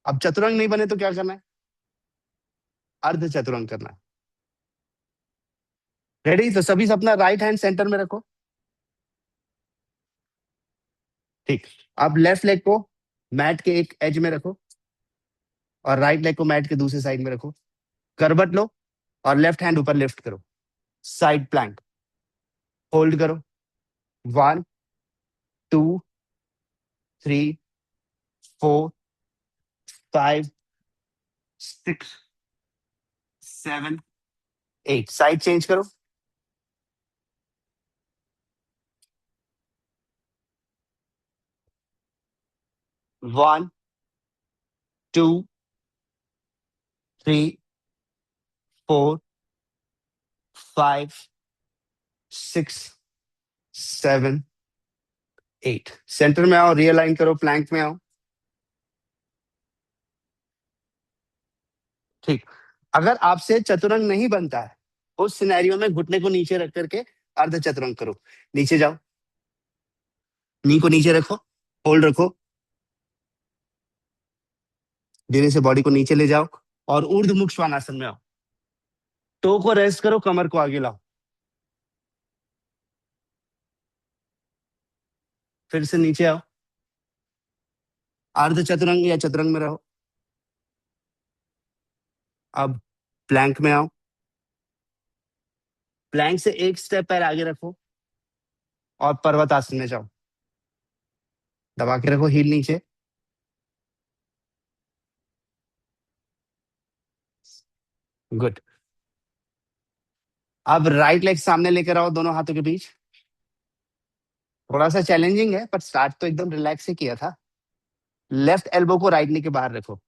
अब चतुरंग नहीं बने तो क्या करना है? अर्ध चतुरंग करना है। रेडी? तो सभी से अपना राइट हैंड सेंटर में रखो। ठीक। अब लेफ्ट लेग को मैट के एक एज में रखो और राइट लेग को मैट के दूसरे साइड में रखो। करवट लो और लेफ्ट हैंड ऊपर लिफ्ट करो। Side plank. होल्ड करो। 1 2 3 4 5 6 7 8। साइड चेंज करो। 1 2 3 4 5 6 7 8। सेंटर में आओ, रियलाइन करो, प्लैंक में आओ। ठीक। अगर आपसे चतुरंग नहीं बनता है, उस सिनेरियो में घुटने को नीचे रख करके अर्ध चतुरंग करो। नीचे जाओ, नी को नीचे रखो, होल्ड रखो, धीरे से बॉडी को नीचे ले जाओ और ऊर्ध्वमुख श्वानासन में आओ। टो को रेस्ट करो, कमर को आगे लाओ। फिर से नीचे आओ, अर्ध चतुरंग या चतुरंग में रहो। अब प्लैंक में आओ। प्लैंक से एक स्टेप पैर आगे रखो और पर्वत आसन में जाओ। दबा के रखो हील नीचे। गुड। अब राइट लेग सामने लेकर आओ, दोनों हाथों के बीच। थोड़ा सा चैलेंजिंग है, पर स्टार्ट तो एकदम रिलैक्स से किया था। लेफ्ट एल्बो को राइट नी के बाहर रखो,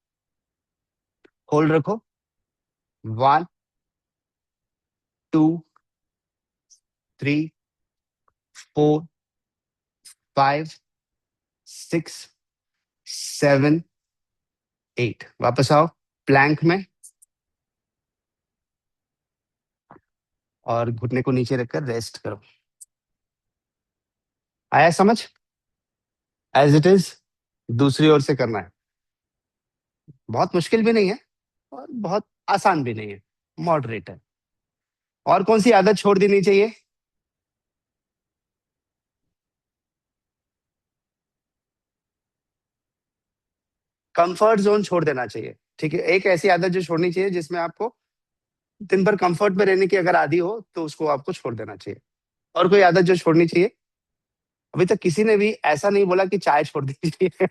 होल्ड रखो। 1 2 3 4 5 6 7 8। वापस आओ प्लैंक में और घुटने को नीचे रखकर रेस्ट करो। आया समझ? एज इट इज दूसरी ओर से करना है। बहुत मुश्किल भी नहीं है और बहुत आसान भी नहीं है, मॉडरेट है। और कौन सी आदत छोड़ देनी चाहिए? कंफर्ट जोन छोड़ देना चाहिए। ठीक है, एक ऐसी आदत जो छोड़नी चाहिए जिसमें आपको दिन भर कंफर्ट में रहने की अगर आदि हो तो उसको आपको छोड़ देना चाहिए। और कोई आदत जो छोड़नी चाहिए? अभी तक किसी ने भी ऐसा नहीं बोला कि चाय छोड़ दीजिए।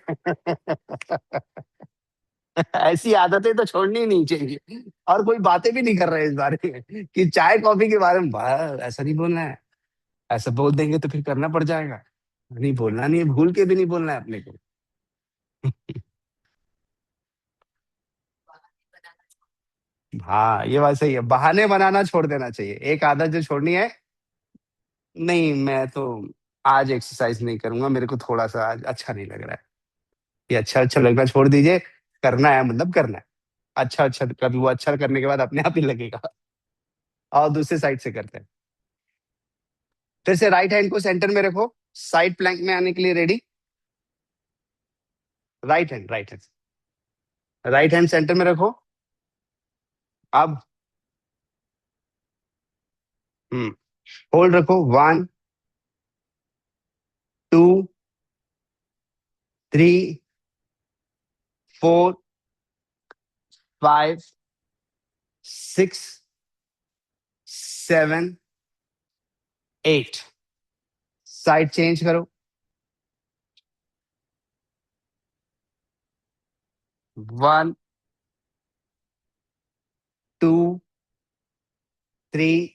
ऐसी आदतें तो छोड़नी नहीं चाहिए। और कोई बातें भी नहीं कर रहे इस बारे में कि चाय कॉफी के बारे में ऐसा नहीं बोलना है। ऐसा बोल देंगे तो फिर करना पड़ जाएगा। नहीं बोलना, नहीं है, भूल के भी नहीं बोलना है अपने को। हाँ, ये बात सही है, बहाने बनाना छोड़ देना चाहिए। एक आदत जो छोड़नी है, नहीं मैं तो आज एक्सरसाइज नहीं करूंगा, मेरे को थोड़ा सा आज अच्छा नहीं लग रहा है। ये अच्छा अच्छा लगना छोड़ दीजिए। करना है मतलब करना है। अच्छा अच्छा, कभी वो अच्छा करने के बाद अपने आप ही लगेगा। और दूसरे साइड से करते हैं। फिर से राइट हैंड को सेंटर में रखो, साइड प्लैंक में आने के लिए रेडी। राइट हैंड सेंटर में रखो। अब होल्ड रखो। 1 2 3 4 5 6 7 8। साइड चेंज करो। 1 2 3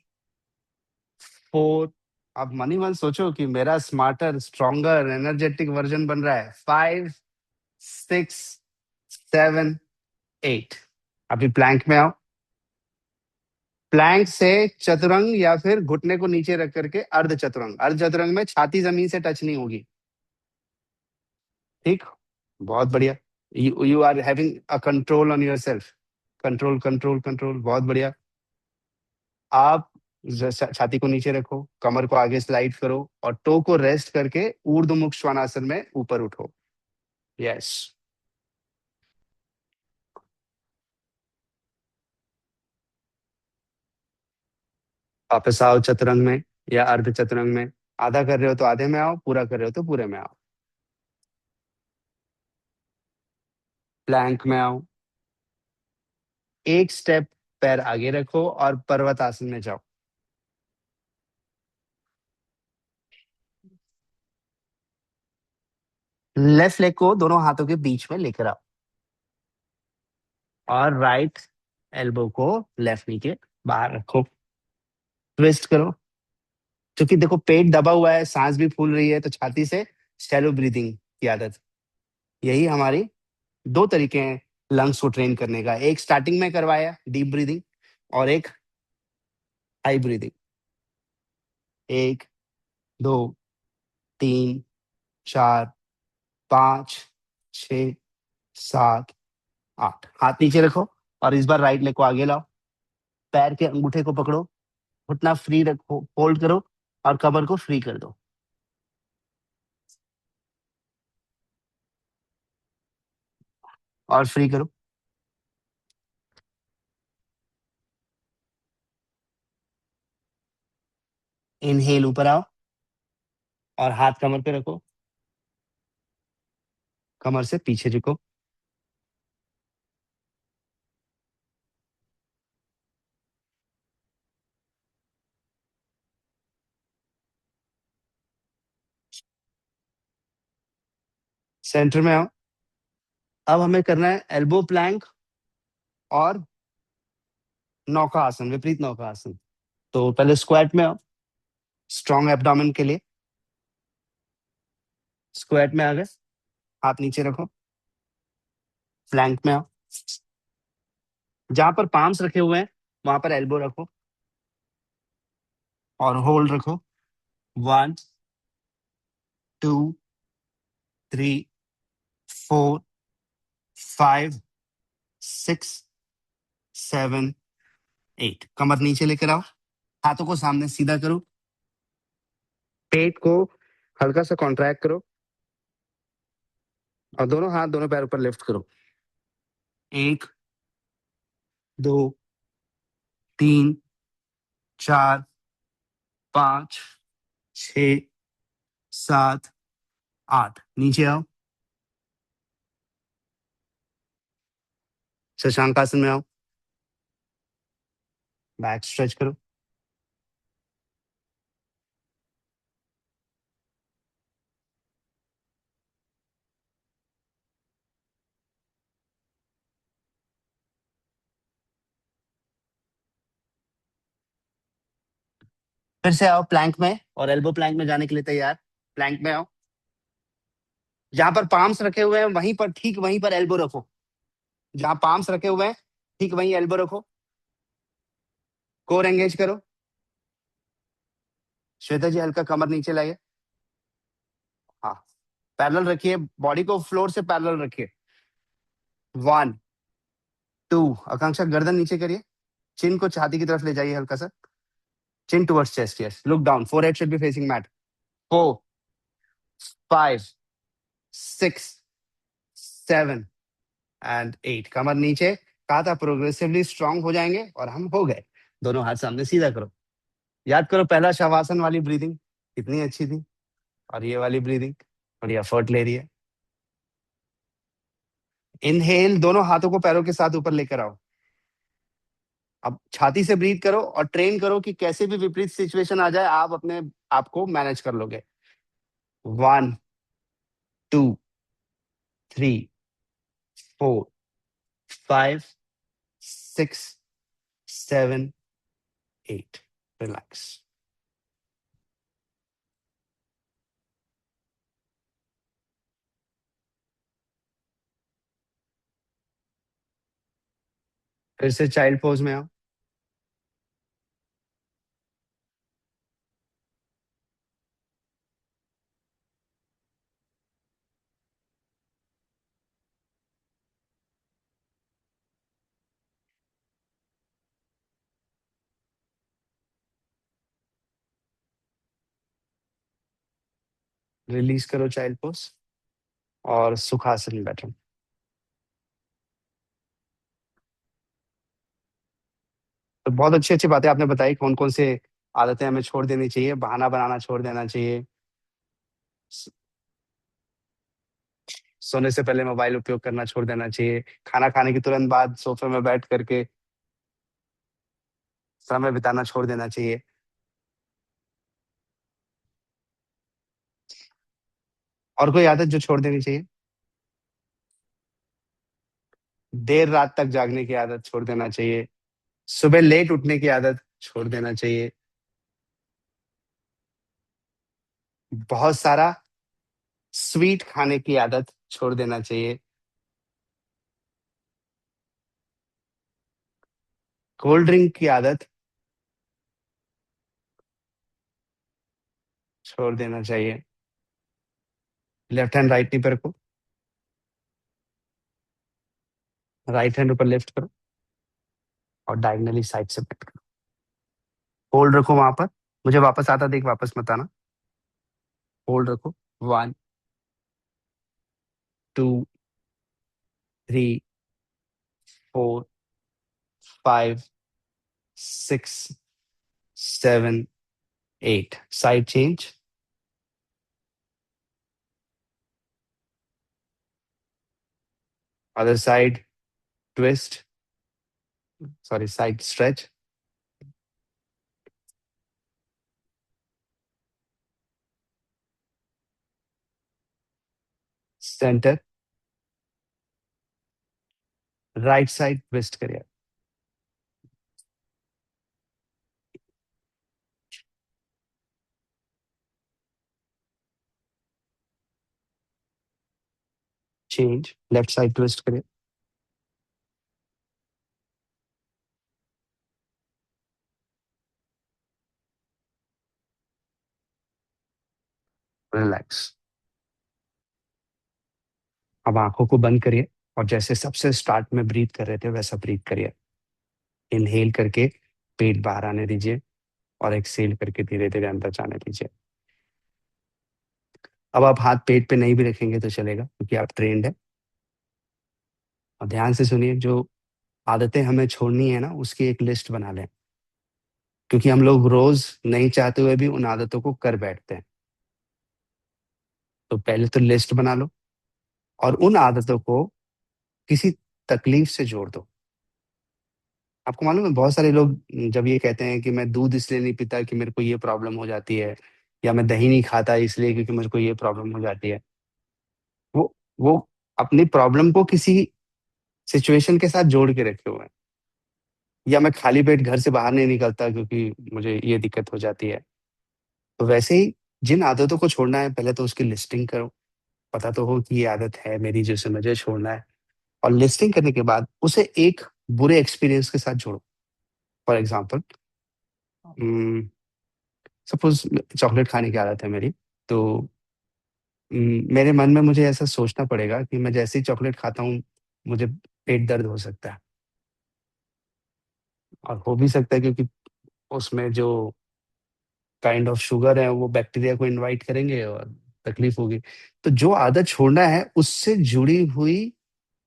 4। अब मनी मन सोचो कि मेरा स्मार्टर स्ट्रॉन्गर एनर्जेटिक वर्जन बन रहा है। 5 6 7 8। अभी प्लैंक में आओ। प्लैंक से चतुरंग या फिर घुटने को नीचे रख करके अर्ध चतुरंग। अर्ध चतुरंग में छाती जमीन से टच नहीं होगी। ठीक। बहुत बढ़िया। You are having a control on yourself. Control control control, बहुत बढ़िया। आप छाती को नीचे रखो, कमर को आगे स्लाइड करो और टो को रेस्ट करके ऊर्ध्वमुख श्वानासन में ऊपर उठो। यस। वापस आओ चतुरंग में या अर्ध चतुरंग में। आधा कर रहे हो तो आधे में आओ, पूरा कर रहे हो तो पूरे में आओ। प्लैंक में आओ। एक स्टेप पैर आगे रखो और पर्वत आसन में जाओ। लेफ्ट लेग को दोनों हाथों के बीच में लेकर आओ और राइट एल्बो को लेफ्ट नी के बाहर रखो। ट्विस्ट करो। क्योंकि देखो पेट दबा हुआ है, सांस भी फूल रही है, तो छाती से शैलो ब्रीदिंग की आदत। यही हमारी दो तरीके हैं लंग्स को ट्रेन करने का। एक स्टार्टिंग में करवाया डीप ब्रीदिंग, और एक हाई ब्रीदिंग। एक, दो, तीन, चार, पाँच, छ, सात, आठ। हाथ नीचे रखो और इस बार राइट लेग को आगे लाओ। पैर के अंगूठे को पकड़ो, घुटना फ्री रखो, होल्ड करो और कमर को फ्री कर दो। और फ्री करो। इनहेल ऊपर आओ और हाथ कमर पे रखो। कमर से पीछे झुको। सेंटर में आओ। अब हमें करना है एल्बो प्लैंक और नौका आसन, विपरीत नौका आसन। तो पहले स्क्वाट में आओ, स्ट्रॉन्ग एब्डोमेन के लिए। स्क्वाट में आ गए, हाथ नीचे रखो। प्लैंक में आओ। जहां पर पाम्स रखे हुए हैं वहां पर एल्बो रखो और होल्ड रखो। One, two, three, four, five, six, seven, eight. कमर नीचे लेकर आओ। हाथों को सामने सीधा करो। पेट को हल्का सा कॉन्ट्रैक्ट करो और दोनों हाथ दोनों पैर ऊपर लिफ्ट करो। एक, दो, तीन, चार, पाँच, छ, सात, आठ। नीचे आओ। शशांक आसन में आओ। बैक स्ट्रेच करो। फिर से आओ प्लैंक में, और एल्बो प्लैंक में जाने के लिए तैयार। प्लैंक में आओ। जहां पर पाम्स रखे हुए हैं वहीं पर, ठीक वहीं पर एल्बो रखो। जहां पाम्स रखे हुए हैं ठीक वहीं एल्बो रखो। कोर एंगेज करो। श्वेता जी हल्का कमर नीचे लाइए। हाँ, पैरेलल रखिए, बॉडी को फ्लोर से पैरेलल रखिए। One, to. आकांक्षा गर्दन नीचे करिए। चिन को छाती की तरफ ले जाइए हल्का सा। Chin towards chest, yes. Look down, forehead should be facing mat. Four, five, six, seven and eight. कमर नीचे। कहा था प्रोग्रेसिवली स्ट्रांग हो जाएंगे और हम हो गए। दोनों हाथ सामने सीधा करो। याद करो पहला शवासन वाली ब्रीदिंग कितनी अच्छी थी, और ये वाली ब्रीदिंग बड़ी एफर्ट ले रही है। इनहेल, दोनों हाथों को पैरों के साथ ऊपर लेकर आओ। अब छाती से ब्रीथ करो और ट्रेन करो कि कैसे भी विपरीत सिचुएशन आ जाए आप अपने आप को मैनेज कर लोगे। One, two, three, four, five, six, seven, eight. Relax. फिर से चाइल्ड पोज में आओ। रिलीज करो चाइल्ड पोज और सुखासन में बैठो। तो बहुत अच्छी अच्छी बातें आपने बताई, कौन कौन से आदतें हमें छोड़ देनी चाहिए, बहाना बनाना छोड़ देना चाहिए। स- सोने से पहले मोबाइल उपयोग करना छोड़ देना चाहिए। खाना खाने के तुरंत बाद सोफे में बैठ करके समय बिताना छोड़ देना चाहिए। और कोई आदत जो छोड़ देनी चाहिए? देर रात तक जागने की आदत छोड़ देना चाहिए। सुबह लेट उठने की आदत छोड़ देना चाहिए। बहुत सारा स्वीट खाने की आदत छोड़ देना चाहिए। कोल्ड ड्रिंक की आदत छोड़ देना चाहिए। लेफ्ट हैंड राइट नी पर को, राइट हैंड ऊपर लिफ्ट करो और डायगनली साइड से कट करो। होल्ड रखो वहां पर। मुझे वापस आता देख, वापस मत आना। होल्ड रखो। 1, 2, 3, 4, 5, 6, 7, 8। Side change. Other side twist, sorry side stretch. Centre. Right side twist करिए। चेंज, लेफ्ट साइड ट्विस्ट करिए। रिलैक्स। अब आंखों को बंद करिए और जैसे सबसे स्टार्ट में ब्रीथ कर रहे थे वैसा ब्रीथ करिए। इनहेल करके पेट बाहर आने दीजिए और एक्सहेल करके धीरे धीरे अंदर जाने दीजिए। अब आप हाथ पेट पे नहीं भी रखेंगे तो चलेगा क्योंकि आप ट्रेंड है। और ध्यान से सुनिए, जो आदतें हमें छोड़नी है ना उसकी एक लिस्ट बना लें, क्योंकि हम लोग रोज नहीं चाहते हुए भी उन आदतों को कर बैठते हैं। तो पहले तो लिस्ट बना लो और उन आदतों को किसी तकलीफ से जोड़ दो। आपको मालूम है बहुत सारे लोग जब ये कहते हैं कि मैं दूध इसलिए नहीं पीता कि मेरे को ये प्रॉब्लम हो जाती है, या मैं दही नहीं खाता इसलिए क्योंकि मुझे को ये प्रॉब्लम हो जाती है, वो अपनी प्रॉब्लम को किसी सिचुएशन के साथ जोड़ के रखे हुए हैं। या मैं खाली पेट घर से बाहर नहीं निकलता क्योंकि मुझे ये दिक्कत हो जाती है। तो वैसे ही जिन आदतों को छोड़ना है पहले तो उसकी लिस्टिंग करो। पता तो हो कि ये आदत है मेरी जिसे मुझे छोड़ना है। और लिस्टिंग करने के बाद उसे एक बुरे एक्सपीरियंस के साथ जोड़ो। फॉर एग्जाम्पल, सपोज चॉकलेट खाने की आदत है मेरी। तो मेरे मन में मुझे ऐसा सोचना पड़ेगा कि मैं जैसे ही चॉकलेट खाता हूँ मुझे पेट दर्द हो सकता है। और हो भी सकता है क्योंकि उसमें जो काइंड ऑफ शुगर है वो बैक्टीरिया को इनवाइट करेंगे और तकलीफ होगी। तो जो आदत छोड़ना है उससे जुड़ी हुई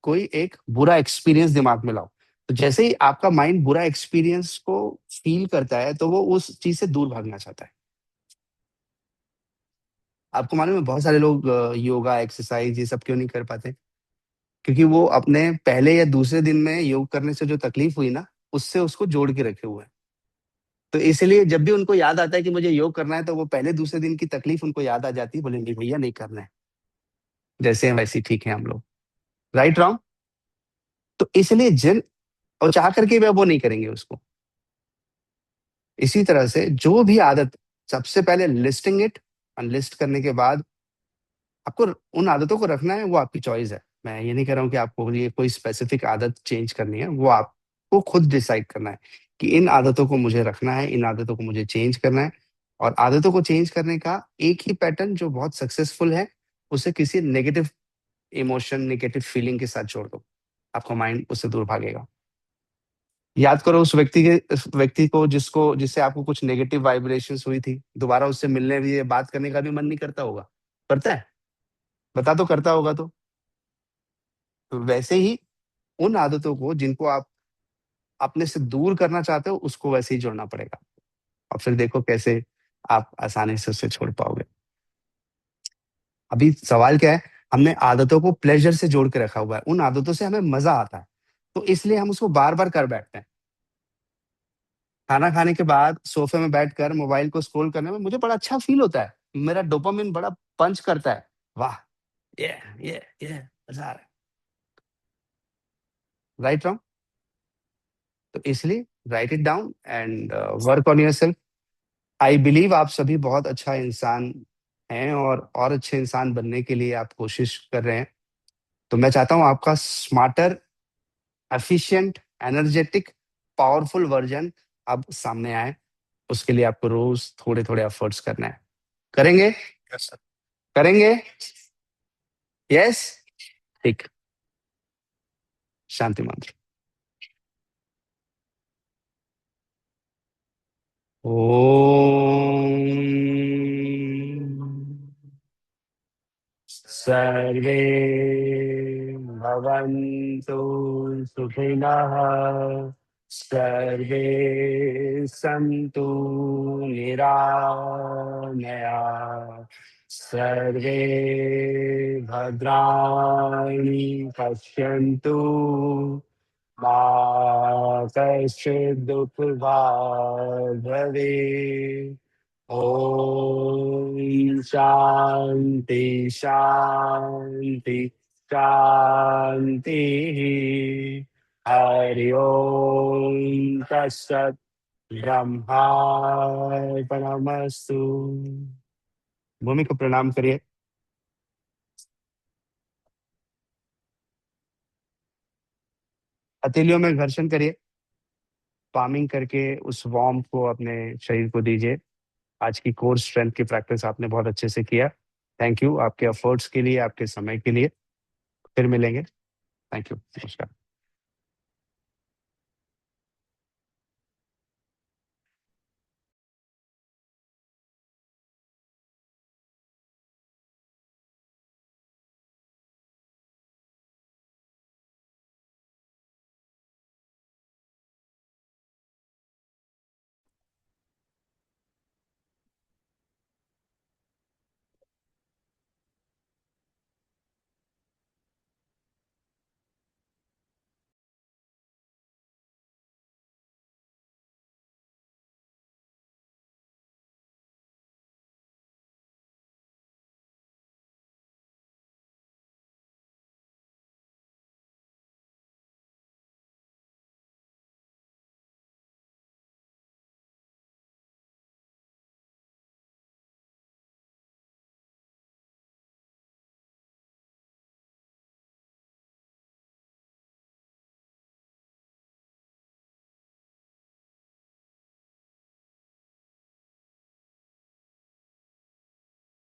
कोई एक बुरा एक्सपीरियंस दिमाग में लाओ। तो जैसे ही आपका माइंड बुरा एक्सपीरियंस को फील करता है तो वो उस चीज से दूर भागना चाहता है। आपको मालूम है बहुत सारे लोग योगा एक्सरसाइज ये सब क्यों नहीं कर पाते? क्योंकि वो अपने पहले या दूसरे दिन में योग करने से जो तकलीफ हुई ना उससे उसको जोड़ के रखे हुए हैं। तो इसलिए जब भी उनको याद आता है कि मुझे योग करना है तो वो पहले दूसरे दिन की तकलीफ उनको याद आ जाती है, बोलेंगे भैया नहीं करना है। जैसे हैं वैसे ही ठीक है हम लोग। Right wrong? तो इसलिए जिन और चाह करके वे वो नहीं करेंगे उसको। इसी तरह से जो भी आदत, सबसे पहले लिस्टिंग इट। अनलिस्ट करने के बाद आपको उन आदतों को रखना है, वो आपकी चॉइस है। मैं ये नहीं कह रहा हूँ कि आपको ये कोई स्पेसिफिक आदत चेंज करनी है, वो आपको खुद डिसाइड करना है कि इन आदतों को मुझे रखना है, इन आदतों को मुझे चेंज करना है। और आदतों को चेंज करने का एक ही पैटर्न जो बहुत सक्सेसफुल है, उसे किसी नेगेटिव इमोशन नेगेटिव फीलिंग के साथ जोड़ दो। आपका माइंड उससे दूर भागेगा। याद करो उस व्यक्ति को जिससे आपको कुछ नेगेटिव वाइब्रेशंस हुई थी, दोबारा उससे मिलने भी बात करने का भी मन नहीं करता होगा? करता है? बता तो, करता होगा तो वैसे ही उन आदतों को जिनको आप अपने से दूर करना चाहते हो उसको वैसे ही जोड़ना पड़ेगा। और फिर देखो कैसे आप आसानी से उसे छोड़ पाओगे। अभी सवाल क्या है, हमने आदतों को प्लेजर से जोड़ के रखा हुआ है, उन आदतों से हमें मजा आता है, तो इसलिए हम उसको बार बार कर बैठते हैं। खाना खाने के बाद सोफे में बैठकर मोबाइल को स्क्रॉल करने में मुझे बड़ा अच्छा फील होता है, मेरा डोपामिन बड़ा पंच करता है। वाह, ये ये मजा आ रहा है। Right wrong? तो इसलिए right it down and work on yourself. I believe आप सभी बहुत अच्छा इंसान हैं, और अच्छे इंसान बनने के लिए आप कोशिश कर रहे हैं। तो मैं चाहता हूँ आपका smarter, efficient, energetic, powerful version अब सामने आए। उसके लिए आपको रोज थोड़े थोड़े एफर्ट्स करना है। करेंगे? Yes sir. करेंगे? यस। ठीक। शांति मंत्र। ओम। सर्वे भवन्तु सुखिनः, सर्वे सन्तु निरामया, सर्वे भद्राणि पश्यन्तु, मा कश्चित् दुःखभाग् भवेत्। ओम शांति शांति शांति। हरि ओम तत्सत। ब्रह्मार्पणमस्तु। भूमि को प्रणाम करिए। हथेलियों में घर्षण करिए। पामिंग करके उस वार्म को अपने शरीर को दीजिए। आज की कोर स्ट्रेंथ की प्रैक्टिस आपने बहुत अच्छे से किया। थैंक यू आपके एफर्ट्स के लिए, आपके समय के लिए। फिर मिलेंगे। थैंक यू, नमस्कार।